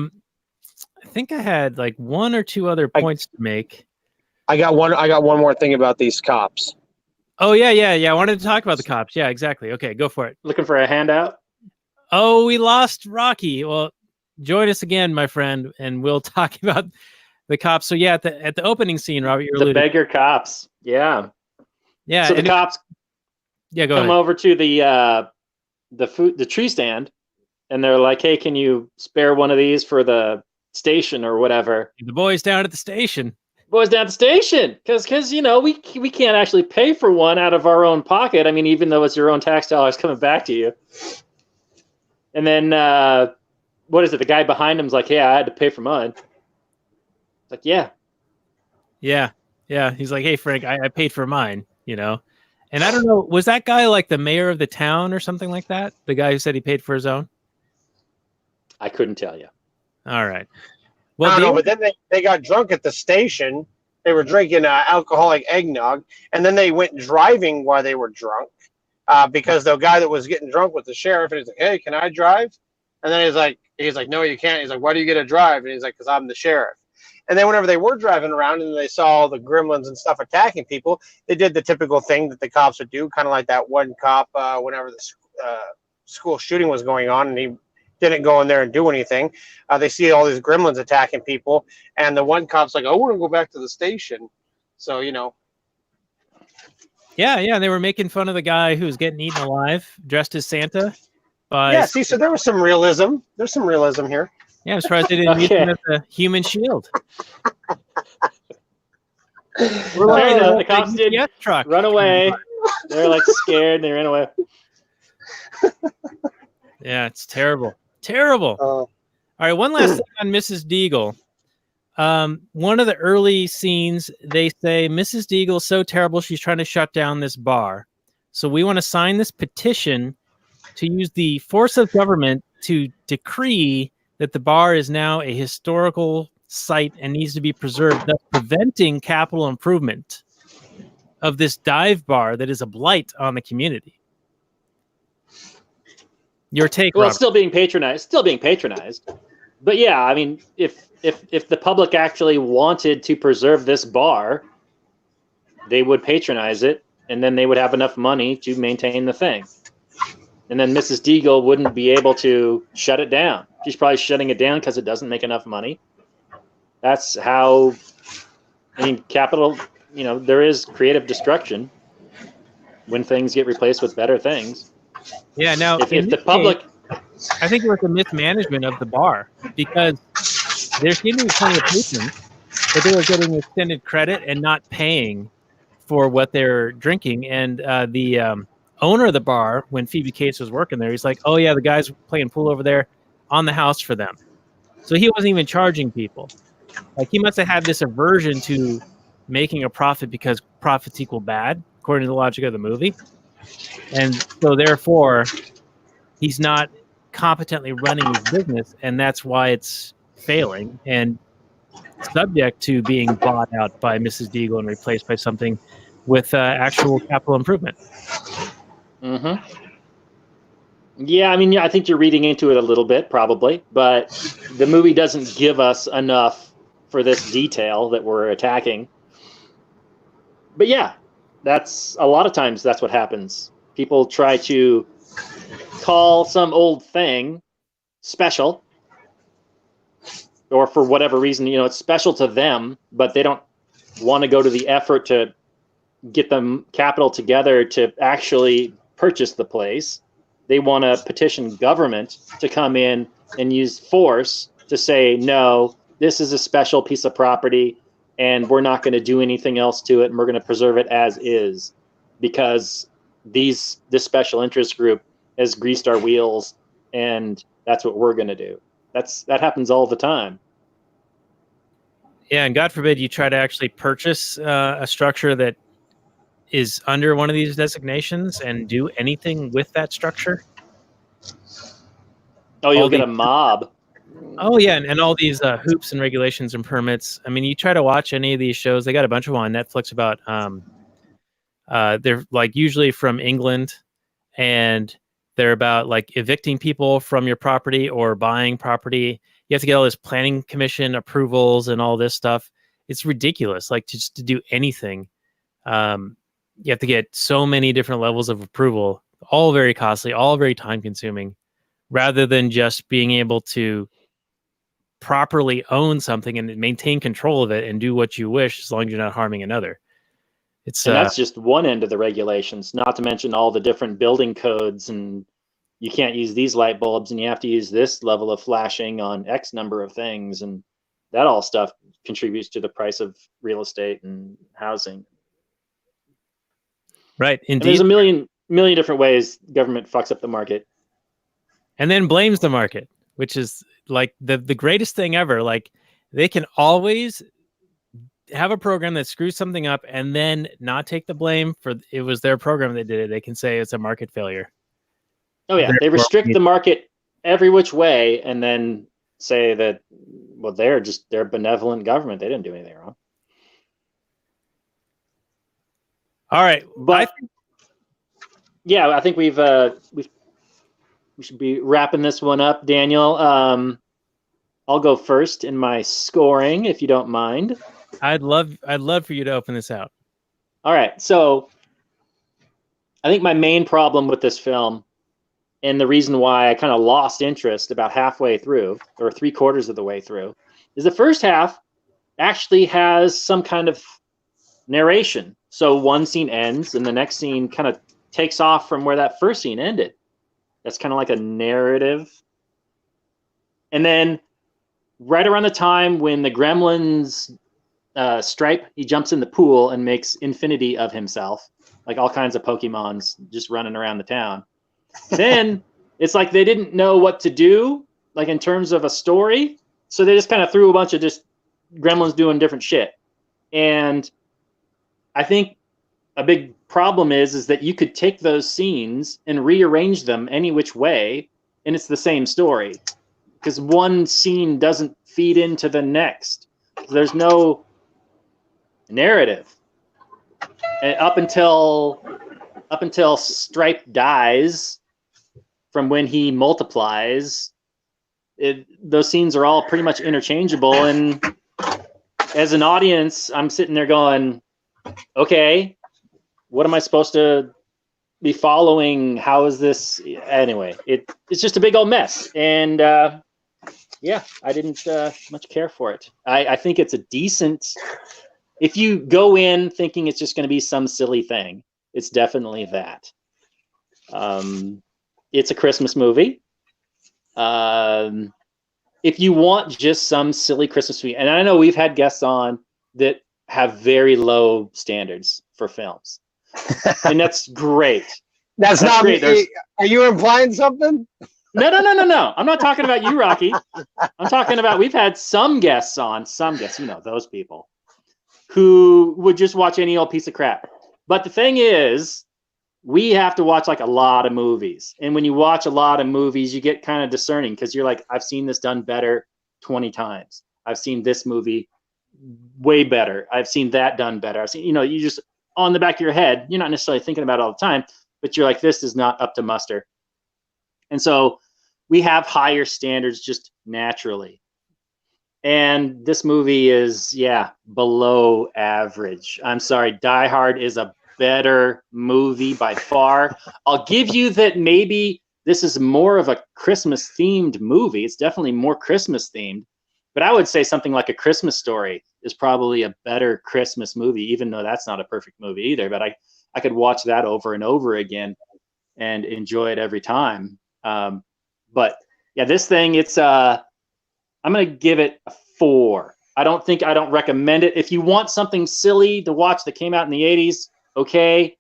think I had like one or two other points to make. I got one more thing about these cops. Oh yeah. I wanted to talk about the cops. Yeah, exactly. Okay, go for it. Looking for a handout? Oh, we lost Rocky. Well, join us again, my friend, and we'll talk about the cops. So yeah, at the opening scene, Robert, you're the beggar cops. Yeah. Yeah. So the cops come over to the tree stand, and they're like, "Hey, can you spare one of these for the station or whatever?" The boys down at the station. Boys down at the station, because we can't actually pay for one out of our own pocket. I mean, even though it's your own tax dollars coming back to you. And then what is it? The guy behind him's like, "Yeah, I had to pay for mine." It's like, yeah. He's like, "Hey, Frank, I paid for mine." And I don't know, was that guy like the mayor of the town or something like that? The guy who said he paid for his own? I couldn't tell you. All right. Well, I don't know, but then they got drunk at the station. They were drinking alcoholic eggnog, and then they went driving while they were drunk because the guy that was getting drunk was the sheriff, and he's like, "Hey, can I drive?" And then he's like, "No, you can't." He's like, "Why do you get to drive?" And he's like, "Because I'm the sheriff." And then whenever they were driving around and they saw all the gremlins and stuff attacking people, they did the typical thing that the cops would do, kind of like that one cop whenever the school shooting was going on, and didn't go in there and do anything. They see all these gremlins attacking people, and the one cop's like, "I want to go back to the station." So Yeah, they were making fun of the guy who was getting eaten alive, dressed as Santa. yeah. See, so there was some realism. There's some realism here. Yeah, I'm surprised they didn't use him as a human shield. The cops did truck. run away. They're like scared and they ran away. Yeah, it's terrible. Terrible. All right, one last thing on Mrs. Deagle. One of the early scenes, they say, Mrs. Deagle's so terrible, she's trying to shut down this bar. So we want to sign this petition to use the force of government to decree that the bar is now a historical site and needs to be preserved, thus preventing capital improvement of this dive bar that is a blight on the community. Your take, Well, Robert. it's still being patronized. But yeah, I mean, if the public actually wanted to preserve this bar, they would patronize it, and then they would have enough money to maintain the thing. And then Mrs. Deagle wouldn't be able to shut it down. She's probably shutting it down because it doesn't make enough money. That's how, I mean, capital, there is creative destruction when things get replaced with better things. Yeah, now, if the public... I think it was a mismanagement of the bar because there seemed to be plenty of patrons, but they were getting extended credit and not paying for what they're drinking. And the owner of the bar, when Phoebe Cates was working there, he's like, "Oh yeah, the guy's playing pool over there on the house for them." So he wasn't even charging people. Like he must have had this aversion to making a profit because profits equal bad, according to the logic of the movie. And so therefore, he's not competently running his business, and that's why it's failing and subject to being bought out by Mrs. Deagle and replaced by something with actual capital improvement. Mm-hmm. Yeah, I mean, I think you're reading into it a little bit, probably, but the movie doesn't give us enough for this detail that we're attacking. But yeah, that's a lot of times that's what happens. People try to call some old thing special, or for whatever reason, it's special to them, but they don't want to go to the effort to get them capital together to actually purchase the place. They want to petition government to come in and use force to say, no, this is a special piece of property and we're not going to do anything else to it, and we're going to preserve it as is because this special interest group has greased our wheels, and that's what we're going to do. That happens all the time. Yeah, and God forbid you try to actually purchase a structure that is under one of these designations and do anything with that structure. Oh, you'll get a mob. Oh, yeah, and all these hoops and regulations and permits. I mean, you try to watch any of these shows. They got a bunch of them on Netflix about, they're like usually from England, and they're about like evicting people from your property or buying property. You have to get all this planning commission approvals and all this stuff. It's ridiculous. Like just to do anything, you have to get so many different levels of approval, all very costly, all very time consuming, rather than just being able to properly own something and maintain control of it and do what you wish as long as you're not harming another. And that's just one end of the regulations, not to mention all the different building codes, and you can't use these light bulbs and you have to use this level of flashing on X number of things, and that all stuff contributes to the price of real estate and housing. Right. Indeed. And there's a million different ways government fucks up the market. And then blames the market, which is like the greatest thing ever. Like they can always have a program that screws something up and then not take the blame for it was their program that did it. They can say it's a market failure. Oh yeah, they restrict the market every which way and then say that, well, they're benevolent government. They didn't do anything wrong. All right, but I think we should be wrapping this one up, Daniel. I'll go first in my scoring, if you don't mind. I'd love for you to open this out. All right, so I think my main problem with this film, and the reason why I kind of lost interest about halfway through, or 3/4 of the way through, is the first half actually has some kind of narration. So one scene ends and the next scene kind of takes off from where that first scene ended. That's kind of like a narrative. And then right around the time when the Gremlins Stripe, he jumps in the pool and makes infinity of himself, like all kinds of Pokemons just running around the town. Then it's like they didn't know what to do, like in terms of a story. So they just kind of threw a bunch of just Gremlins doing different shit. And I think a big problem is that you could take those scenes and rearrange them any which way, and it's the same story. Because one scene doesn't feed into the next. There's no narrative. And up until Stripe dies, from when he multiplies, those scenes are all pretty much interchangeable. And as an audience, I'm sitting there going, okay, what am I supposed to be following? How is this? Anyway, it's just a big old mess. And yeah, I didn't much care for it. I think it's a decent, if you go in thinking it's just going to be some silly thing, it's definitely that. It's a Christmas movie. If you want just some silly Christmas movie, and I know we've had guests on that have very low standards for films, and that's great. That's not great. Are you implying something? No. I'm not talking about you, Rocky. I'm talking about, we've had some guests, you know, those people who would just watch any old piece of crap. But the thing is, we have to watch like a lot of movies. And when you watch a lot of movies, you get kind of discerning, because you're like, I've seen this done better 20 times. I've seen this movie way better. I've seen that done better. I've seen, you know, you just, on the back of your head, you're not necessarily thinking about it all the time, but you're like, this is not up to muster. And so we have higher standards just naturally. And this movie is, yeah, below average. I'm sorry, Die Hard is a better movie by far. I'll give you that maybe this is more of a Christmas themed movie. It's definitely more Christmas themed, but I would say something like A Christmas Story is probably a better Christmas movie, even though that's not a perfect movie either. But I could watch that over and over again and enjoy it every time. But yeah, this thing, it's I'm gonna give it a 4. I don't recommend it. If you want something silly to watch that came out in the 80s, okay.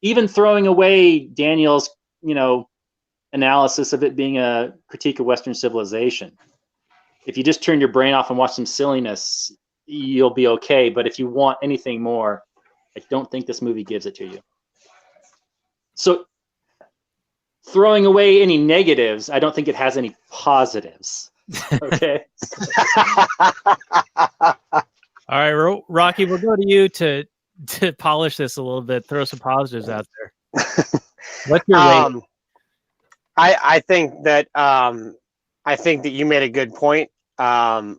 Even throwing away Daniel's, you know, analysis of it being a critique of Western civilization, if you just turn your brain off and watch some silliness, you'll be okay. But if you want anything more, I don't think this movie gives it to you. So throwing away any negatives, I don't think it has any positives. Okay. All right, Rocky, we'll go to you to polish this a little bit, throw some positives out there. What's your rating? I think that you made a good point. And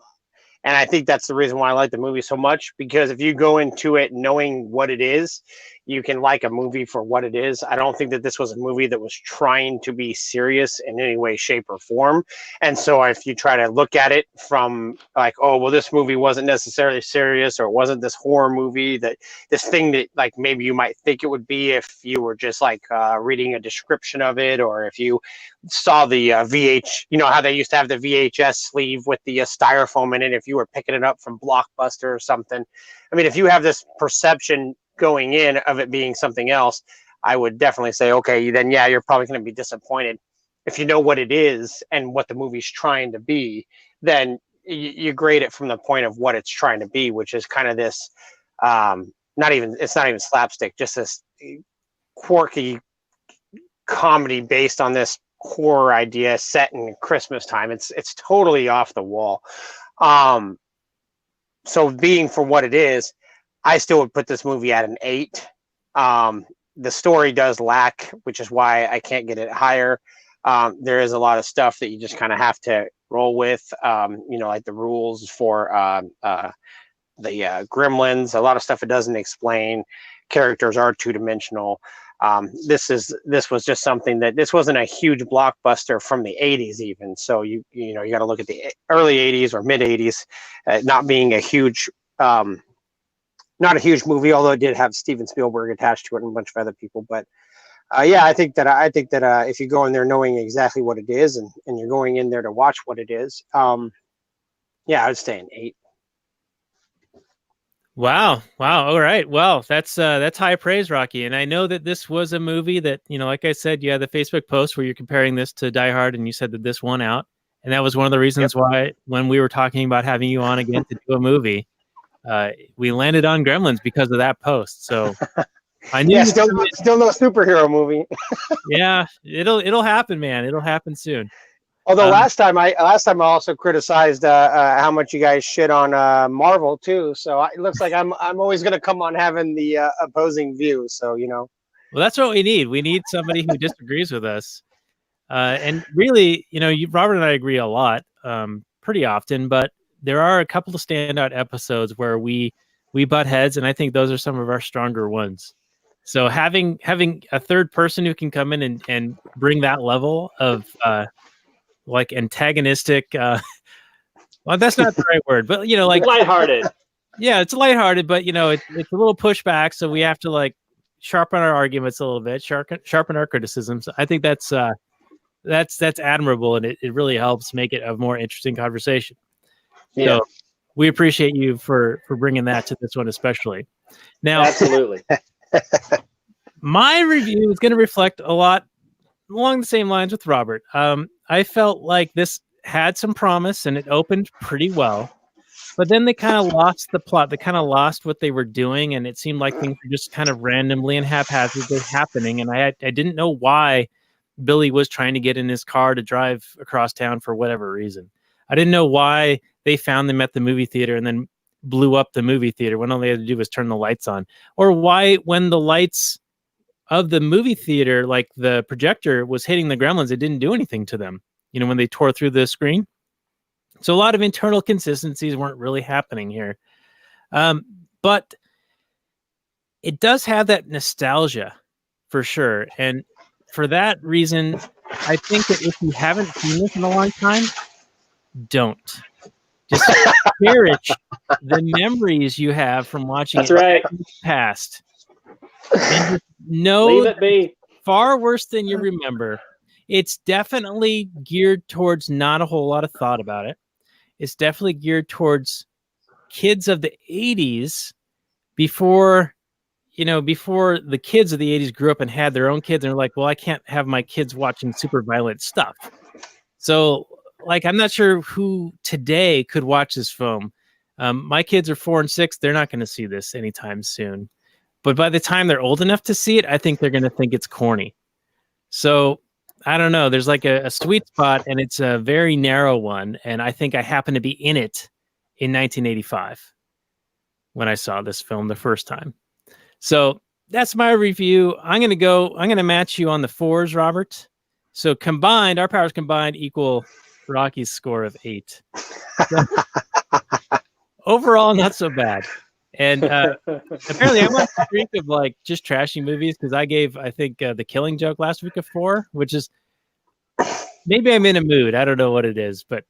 I think that's the reason why I like the movie so much, because if you go into it knowing what it is, you can like a movie for what it is. I don't think that this was a movie that was trying to be serious in any way, shape, or form. And so if you try to look at it from like, oh, well, this movie wasn't necessarily serious, or it wasn't this horror movie, that this thing that like maybe you might think it would be if you were just like reading a description of it, or if you saw the you know how they used to have the VHS sleeve with the styrofoam in it, if you were picking it up from Blockbuster or something. I mean, if you have this perception going in of it being something else, I would definitely say, okay, then yeah, you're probably going to be disappointed. If you know what it is and what the movie's trying to be, then you grade it from the point of what it's trying to be, which is kind of this, it's not even slapstick, just this quirky comedy based on this horror idea set in Christmas time. It's totally off the wall. So being for what it is, I still would put this movie at an 8. The story does lack, which is why I can't get it higher. There is a lot of stuff that you just kind of have to roll with, you know, like the rules for the Gremlins, a lot of stuff it doesn't explain. Characters are two-dimensional. This was just something that this wasn't a huge blockbuster from the 80s even. So you got to look at the early 80s or mid 80s, not being a huge, not a huge movie, although it did have Steven Spielberg attached to it and a bunch of other people. But I think that if you go in there knowing exactly what it is and you're going in there to watch what it is, I would stay an 8. Wow. All right. Well, that's high praise, Rocky. And I know that this was a movie that, like I said, you had the Facebook post where you're comparing this to Die Hard, and you said that this won out. And that was one of the reasons why, when we were talking about having you on again to do a movie, we landed on Gremlins because of that post. So I knew still no superhero movie. Yeah, it'll happen, man. It'll happen soon. Although last time I also criticized how much you guys shit on Marvel too. So it looks like I'm always going to come on having the opposing view. So Well, that's what we need. We need somebody who disagrees with us. And really, Robert and I agree a lot, pretty often. But there are a couple of standout episodes where we butt heads, and I think those are some of our stronger ones. So having a third person who can come in and bring that level of like antagonistic, well, that's not the right word, but like lighthearted. Yeah, it's lighthearted, but it's a little pushback, so we have to like sharpen our arguments a little bit, sharpen our criticisms. I think that's admirable, and it really helps make it a more interesting conversation. Yeah. So we appreciate you for bringing that to this one, especially. Now, absolutely. My review is going to reflect a lot along the same lines with Robert. I felt like this had some promise and it opened pretty well, but then they kind of lost the plot. They kind of lost what they were doing, and it seemed like things were just kind of randomly and haphazardly happening. And I didn't know why Billy was trying to get in his car to drive across town for whatever reason. I didn't know why they found them at the movie theater and then blew up the movie theater when all they had to do was turn the lights on, or why when the lights of the movie theater, like the projector, was hitting the Gremlins, it didn't do anything to them, when they tore through the screen. So a lot of internal consistencies weren't really happening here. But it does have that nostalgia for sure. And for that reason, I think that if you haven't seen this in a long time, don't. Just cherish the memories you have from watching That's it right. in the past. And just know Leave it be. Far worse than you remember. It's definitely geared towards not a whole lot of thought about it. It's definitely geared towards kids of the 80s before the kids of the 80s grew up and had their own kids and they're like, well, I can't have my kids watching super violent stuff. So like, I'm not sure who today could watch this film. My kids are 4 and 6. They're not going to see this anytime soon. But by the time they're old enough to see it, I think they're going to think it's corny. So I don't know. There's like a sweet spot, and it's a very narrow one. And I think I happened to be in it in 1985 when I saw this film the first time. So that's my review. I'm going to match you on the 4s, Robert. So combined, our powers combined equal Rocky's score of 8. So, overall, not so bad. And apparently I'm on the streak of like just trashy movies, because I gave, I think, The Killing Joke last week a 4, which is, maybe I'm in a mood. I don't know what it is, but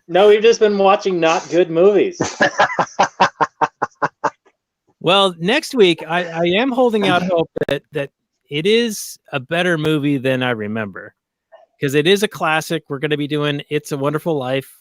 no, we've just been watching not good movies. Well, next week I am holding out hope that it is a better movie than I remember, because it is a classic. We're going to be doing It's a Wonderful Life.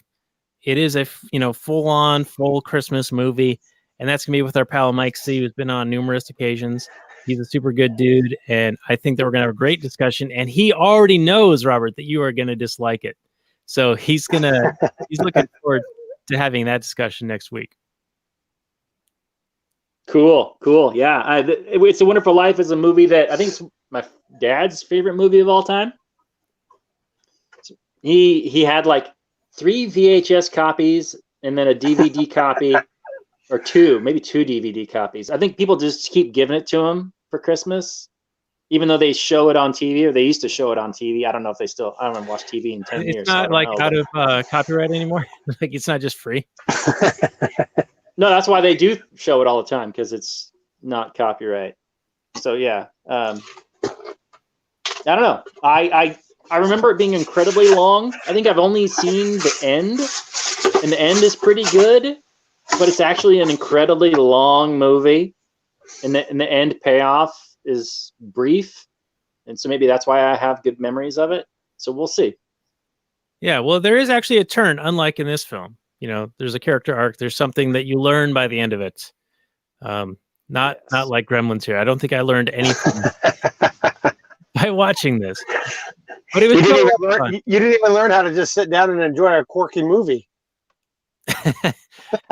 It is a full Christmas movie, and that's gonna be with our pal Mike C, who's been on numerous occasions. He's a super good dude, and I think that we're gonna have a great discussion. And he already knows, Robert, that you are gonna dislike it, so he's looking forward to having that discussion next week. Cool. Yeah, It's a Wonderful Life is a movie that I think is my dad's favorite movie of all time. He had like 3 VHS copies and then a DVD copy, or 2 DVD copies. I think people just keep giving it to him for Christmas, even though they show it on TV, or they used to show it on TV. I don't know if they still. I haven't watched TV in 10 years. It's not like out of copyright anymore. Like, it's not just free. No, that's why they do show it all the time, because it's not copyright. So yeah, I don't know. I remember it being incredibly long. I think I've only seen the end, and the end is pretty good, but it's actually an incredibly long movie, and the end payoff is brief, and so maybe that's why I have good memories of it. So we'll see. Yeah, well, there is actually a turn, unlike in this film. You know, there's a character arc. There's something that you learn by the end of it. Not like Gremlins here. I don't think I learned anything by watching this. But it was you didn't even learn how to just sit down and enjoy a quirky movie.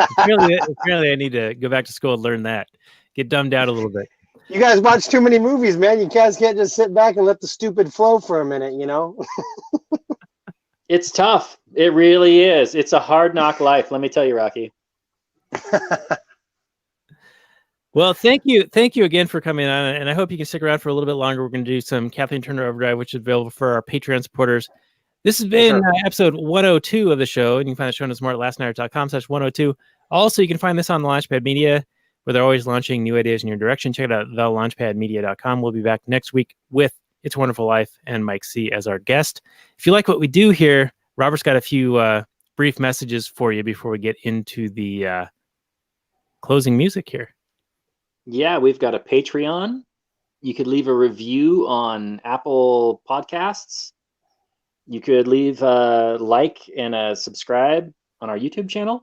apparently, I need to go back to school and learn that. Get dumbed down a little bit. You guys watch too many movies, man. You guys can't just sit back and let the stupid flow for a minute, you know? It's tough. It really is. It's a hard knock life. Let me tell you, Rocky. Well, thank you again for coming on, and I hope you can stick around for a little bit longer. We're going to do some Kathleen Turner Overdrive, which is available for our Patreon supporters. This has been episode 102 of the show, and you can find the show notes more at lastnighter.com/102. Also, you can find this on the Launchpad Media, where they're always launching new ideas in your direction. Check it out, thelaunchpadmedia.com. We'll be back next week with It's a Wonderful Life and Mike C. as our guest. If you like what we do here, Robert's got a few brief messages for you before we get into the closing music here. Yeah, we've got a Patreon. You could leave a review on Apple Podcasts. You could leave a like and a subscribe on our YouTube channel.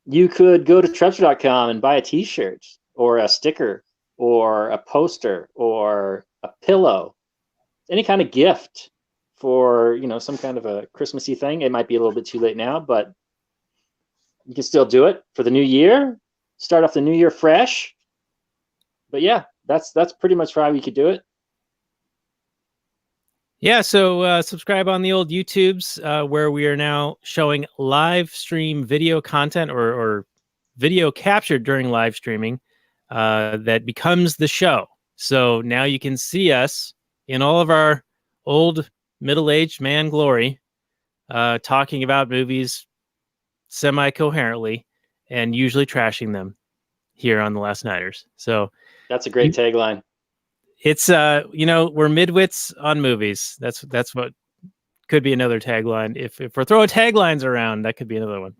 You could go to Trepster.com and buy a t-shirt or a sticker or a poster or a pillow, any kind of gift for, you know, some kind of a Christmassy thing. It might be a little bit too late now, but you can still do it for the new year. Start off the new year fresh. But yeah, that's pretty much how we could do it. Yeah, so subscribe on the old YouTubes, where we are now showing live stream video content or video captured during live streaming that becomes the show. So now you can see us in all of our old middle-aged man glory, talking about movies semi-coherently and usually trashing them here on The Last Nighters. So that's a great tagline. It's you know, we're midwits on movies. That's what could be another tagline. If we're throwing taglines around, that could be another one.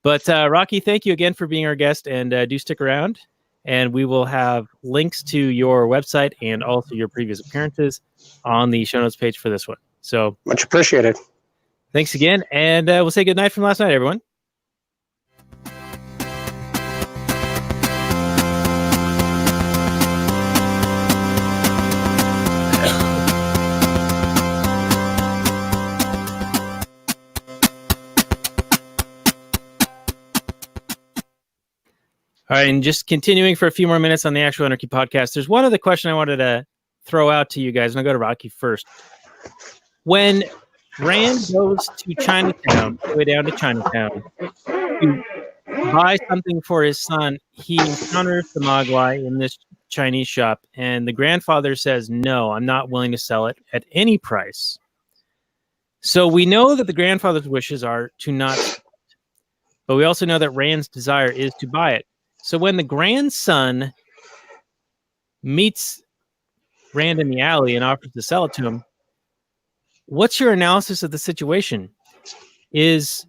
But Rocky, thank you again for being our guest, and do stick around. And we will have links to your website and also your previous appearances on the show notes page for this one. So much appreciated. Thanks again, and we'll say good night from last night, everyone. All right, and just continuing for a few more minutes on the Actual Anarchy podcast, there's one other question I wanted to throw out to you guys, and I'll go to Rocky first. When Rand goes to Chinatown, all the way down to Chinatown, to buy something for his son, he encounters the Mogwai in this Chinese shop, and the grandfather says, no, I'm not willing to sell it at any price. So we know that the grandfather's wishes are to not sell it, but we also know that Rand's desire is to buy it. So when the grandson meets Rand in the alley and offers to sell it to him, what's your analysis of the situation? Is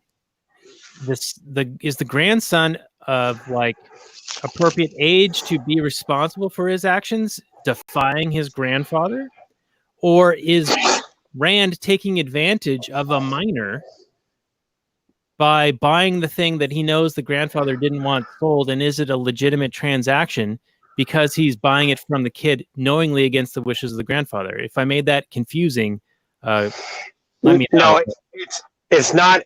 the grandson of like appropriate age to be responsible for his actions, defying his grandfather? Or is Rand taking advantage of a minor by buying the thing that he knows the grandfather didn't want sold? And is it a legitimate transaction because he's buying it from the kid knowingly against the wishes of the grandfather? If I made that confusing, let me know. No, it's not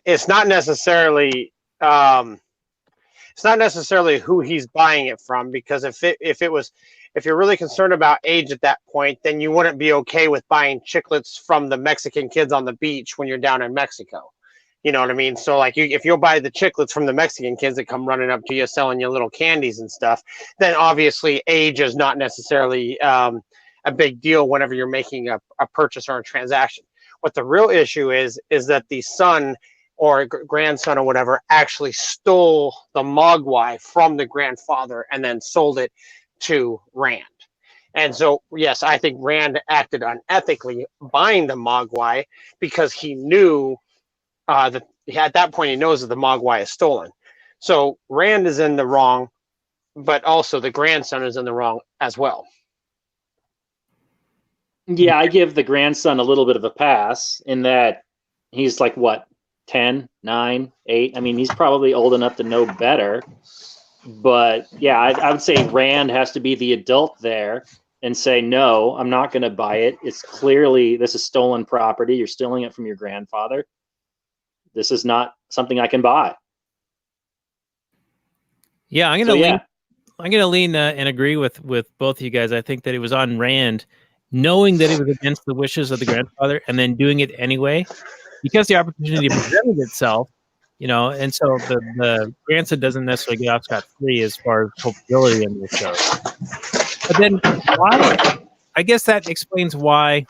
necessarily it's not necessarily who he's buying it from, because if you're really concerned about age at that point, then you wouldn't be okay with buying chiclets from the Mexican kids on the beach when you're down in Mexico. You know what I mean? So like if you'll buy the chiclets from the Mexican kids that come running up to you selling you little candies and stuff, then obviously age is not necessarily a big deal whenever you're making a purchase or a transaction. What the real issue is that the son or grandson or whatever actually stole the Mogwai from the grandfather and then sold it to Rand. And so, yes, I think Rand acted unethically buying the Mogwai because he knew that at that point he knows that the Mogwai is stolen. So Rand is in the wrong, but also the grandson is in the wrong as well. Yeah, I give the grandson a little bit of a pass in that he's like, what, 10, 9, 8? I mean, he's probably old enough to know better. But yeah, I would say Rand has to be the adult there and say, no, I'm not going to buy it. It's clearly, this is stolen property. You're stealing it from your grandfather. This is not something I can buy. Yeah, I'm gonna lean and agree with both of you guys. I think that it was on Rand, knowing that it was against the wishes of the grandfather, and then doing it anyway, because the opportunity presented itself. And so the grandson doesn't necessarily get off scot-free as far as culpability in this show. But then why? I guess that explains why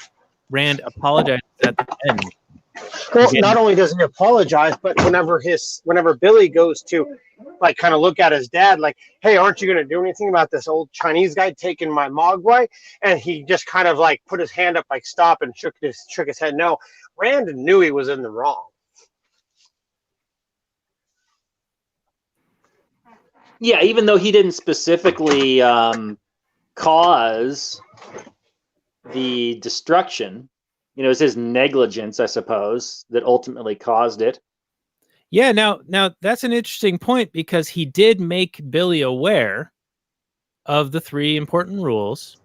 Rand apologized at the end. Well, not only does he apologize, but whenever Billy goes to like kind of look at his dad, like, hey, aren't you going to do anything about this old Chinese guy taking my Mogwai? And he just kind of like put his hand up, like stop, and shook his head no. Rand knew he was in the wrong. Yeah, even though he didn't specifically cause the destruction, it's his negligence, I suppose, that ultimately caused it. Yeah, now that's an interesting point, because he did make Billy aware of the 3 important rules.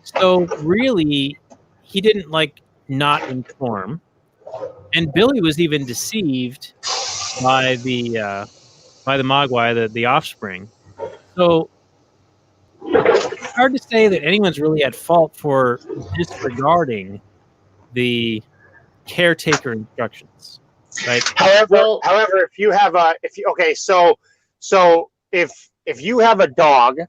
So really, he didn't not inform, and Billy was even deceived by the Mogwai, the offspring. So it's hard to say that anyone's really at fault for disregarding the caretaker instructions, right? However, if you have if you have a dog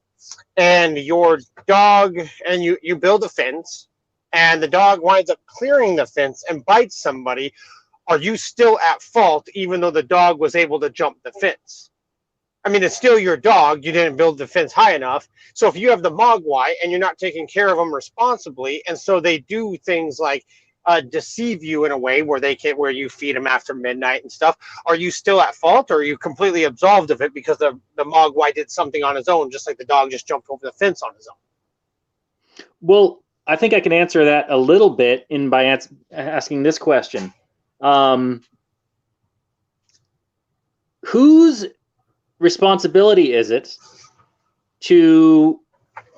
and your dog and you build a fence and the dog winds up clearing the fence and bites somebody, are you still at fault even though the dog was able to jump the fence? I mean, it's still your dog. You didn't build the fence high enough. So if you have the Mogwai and you're not taking care of them responsibly, and so they do things like deceive you in a way where you feed them after midnight and stuff, are you still at fault, or are you completely absolved of it because the Mogwai did something on his own, just like the dog just jumped over the fence on his own? Well, I think I can answer that a little bit by asking this question. Whose responsibility is it to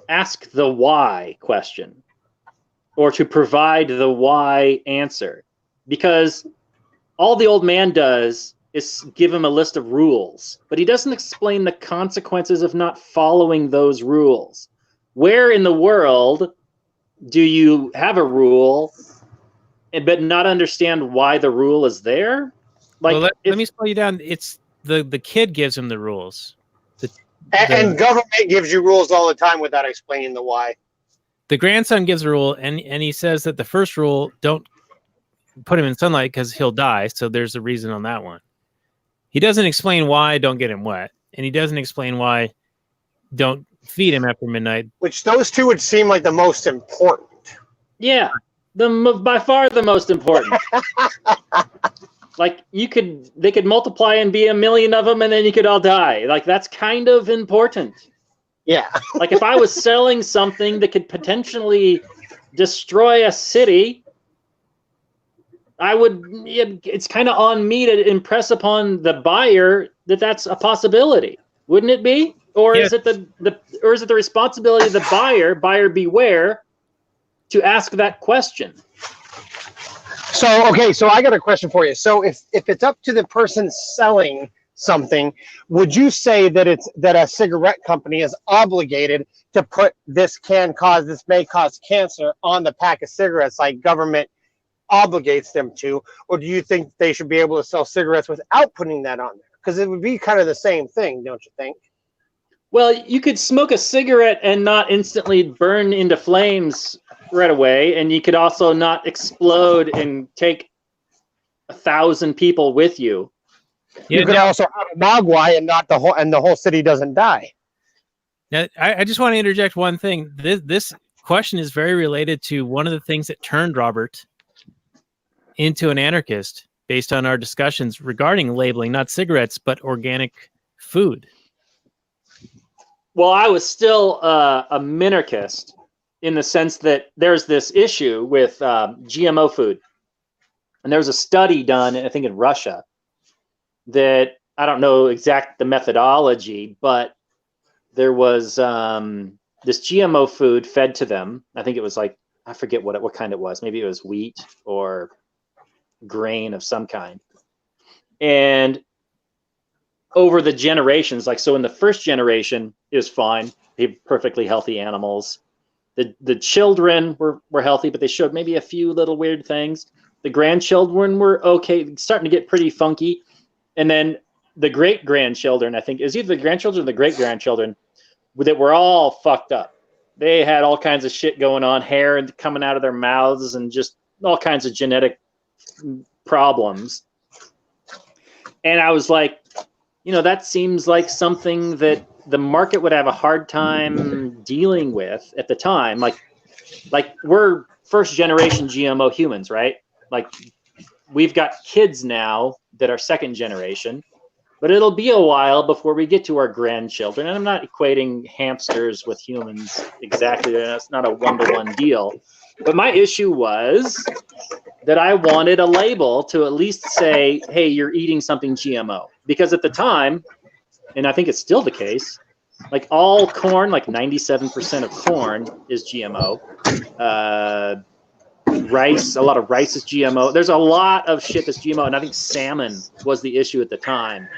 ask the why question or to provide the why answer? Because all the old man does is give him a list of rules, but he doesn't explain the consequences of not following those rules. Where in the world do you have a rule but not understand why the rule is there? Let me slow you down. It's the kid gives him the rules. And government gives you rules all the time without explaining the why. The grandson gives a rule, and he says that the first rule, don't put him in sunlight because he'll die. So there's a reason on that one. He doesn't explain why don't get him wet, and he doesn't explain why don't feed him after midnight. Which those two would seem like the most important. Yeah, by far the most important. They could multiply and be 1 million of them, and then you could all die. That's kind of important. Yeah. If I was selling something that could potentially destroy a city, it's kind of on me to impress upon the buyer that that's a possibility, wouldn't it be? Or is it the responsibility of the buyer beware, to ask that question? So I got a question for you. So if it's up to the person selling something, would you say that a cigarette company is obligated to put this may cause cancer on the pack of cigarettes, like government obligates them to? Or do you think they should be able to sell cigarettes without putting that on there? Because it would be kind of the same thing, don't you think? Well, you could smoke a cigarette and not instantly burn into flames right away, and you could also not explode and take 1,000 people with you. You could also have a Mogwai and the whole city doesn't die. Now, I just want to interject one thing. This question is very related to one of the things that turned Robert into an anarchist based on our discussions regarding labeling, not cigarettes, but organic food. Well, I was still a minarchist in the sense that there's this issue with GMO food. And there was a study done, I think in Russia, that I don't know the methodology, but there was this GMO food fed to them. I think it was like, I forget what kind it was. Maybe it was wheat or grain of some kind. And over the generations, like, so in the first generation, it was fine. They had perfectly healthy animals. The children were healthy, but they showed maybe a few little weird things. The grandchildren were okay, starting to get pretty funky. And then the great-grandchildren, I think, it was either the grandchildren or the great-grandchildren, that were all fucked up. They had all kinds of shit going on, hair coming out of their mouths, and just all kinds of genetic problems. And I was like, that seems like something that the market would have a hard time dealing with at the time. Like we're first generation GMO humans, right? Like we've got kids now that are second generation, but it'll be a while before we get to our grandchildren. And I'm not equating hamsters with humans exactly. That's not a one-to-one deal. But my issue was that I wanted a label to at least say, hey, you're eating something GMO. Because at the time, and I think it's still the case, like all corn, like 97% of corn is GMO. Rice, a lot of rice is GMO. There's a lot of shit that's GMO. And I think salmon was the issue at the time.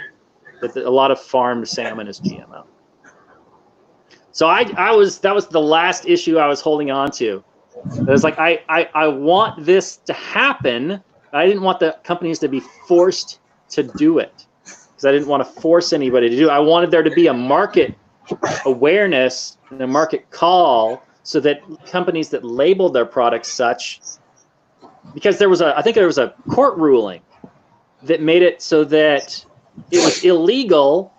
That a lot of farmed salmon is GMO. So that was the last issue I was holding on to. It was like, I want this to happen. I didn't want the companies to be forced to do it because I didn't want to force anybody to do it. I wanted there to be a market awareness and a market call so that companies that labeled their products such, because I think there was a court ruling that made it so that it was illegal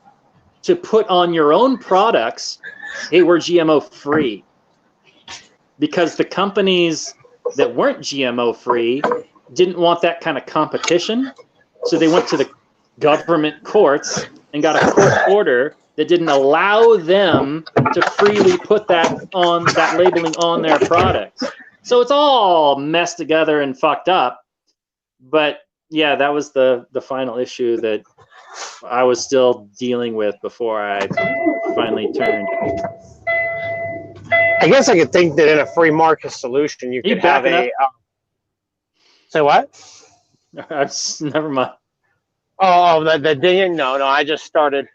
to put on your own products, hey, we're GMO free. Because the companies that weren't GMO free didn't want that kind of competition. So they went to the government courts and got a court order that didn't allow them to freely put that labeling on their products. So it's all messed together and fucked up. But yeah, that was the final issue that I was still dealing with before I finally turned. I guess I could think that in a free market solution, you could have a. Say what? Never mind. Oh, the dinging? No, I just started.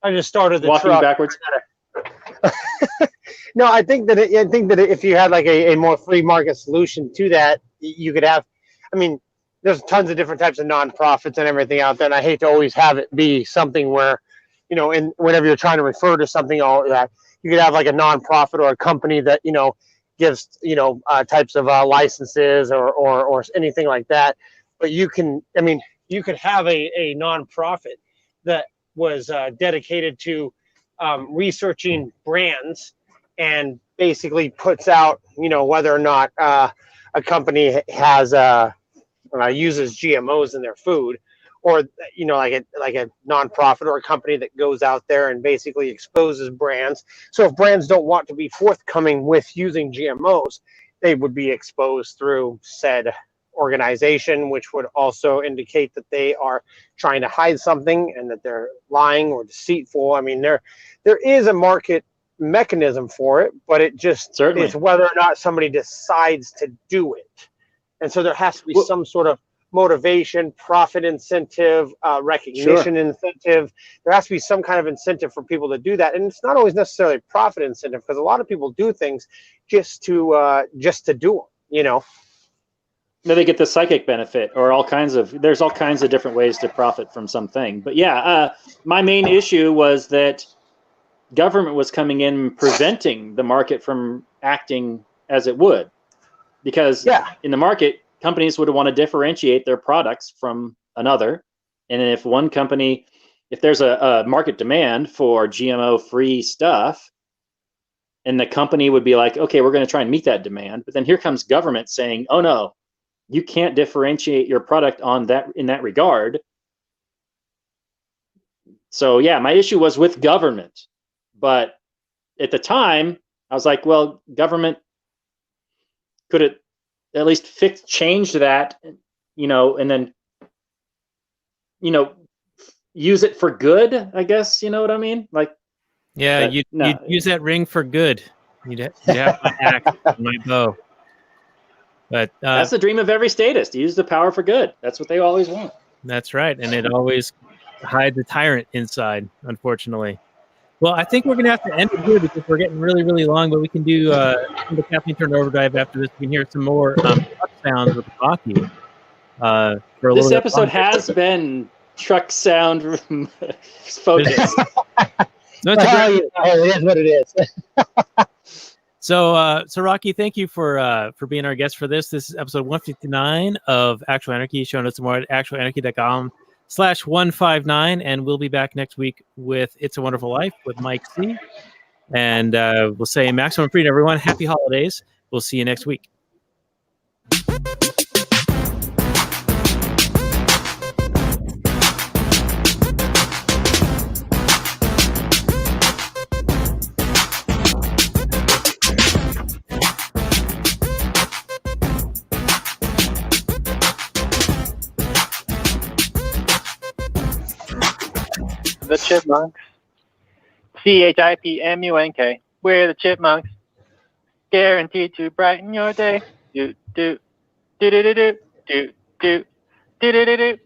The walking truck. Backwards. No, I think that if you had like a more free market solution to that, you could have. I mean, there's tons of different types of nonprofits and everything out there, and I hate to always have it be something where, and whenever you're trying to refer to something, all that. You could have like a nonprofit or a company that gives types of licenses or anything like that. But you could have a nonprofit that was dedicated to researching brands and basically puts out whether or not a company has uses GMOs in their food. Or like a nonprofit or a company that goes out there and basically exposes brands. So if brands don't want to be forthcoming with using GMOs, they would be exposed through said organization, which would also indicate that they are trying to hide something and that they're lying or deceitful. I mean, there is a market mechanism for it, but it just Certainly. is whether or not somebody decides to do it. And so there has to be some sort of motivation, profit incentive, recognition incentive. There has to be some kind of incentive for people to do that, and it's not always necessarily profit incentive because a lot of people do things just to do them. Then they get the psychic benefit, or there's all kinds of different ways to profit from something. But yeah, my main issue was that government was coming in and preventing the market from acting as it would, because in the market, companies would want to differentiate their products from another. And if one company, if there's a market demand for GMO-free stuff, And the company would be like, okay, we're going to try and meet that demand. But then here comes government saying, oh no, you can't differentiate your product on that in that regard. So yeah, my issue was with government. But at the time, I was like, well, government could it at least change that, and then, use it for good, I guess, you know what I mean? Like, Yeah, you'd use that ring for good. You'd have my axe and my bow. But that's the dream of every statist. Use the power for good. That's what they always want. That's right, and it always hides the tyrant inside, unfortunately. Well, I think we're going to have to end it here because we're getting really, really long, but we can do the Caffeine Turn Overdrive after this. We can hear some more truck sounds with Rocky. This episode has been truck sound focused. No, it is what it is. So Rocky, thank you for being our guest for this. This is episode 159 of Actual Anarchy. Show notes more at actualanarchy.com/159, and we'll be back next week with It's a Wonderful Life with Mike C. And we'll say maximum freedom, everyone. Happy holidays. We'll see you next week. The Chipmunks. CHIPMUNK. We're the Chipmunks. Guaranteed to brighten your day. Do do do do do do do do do do do.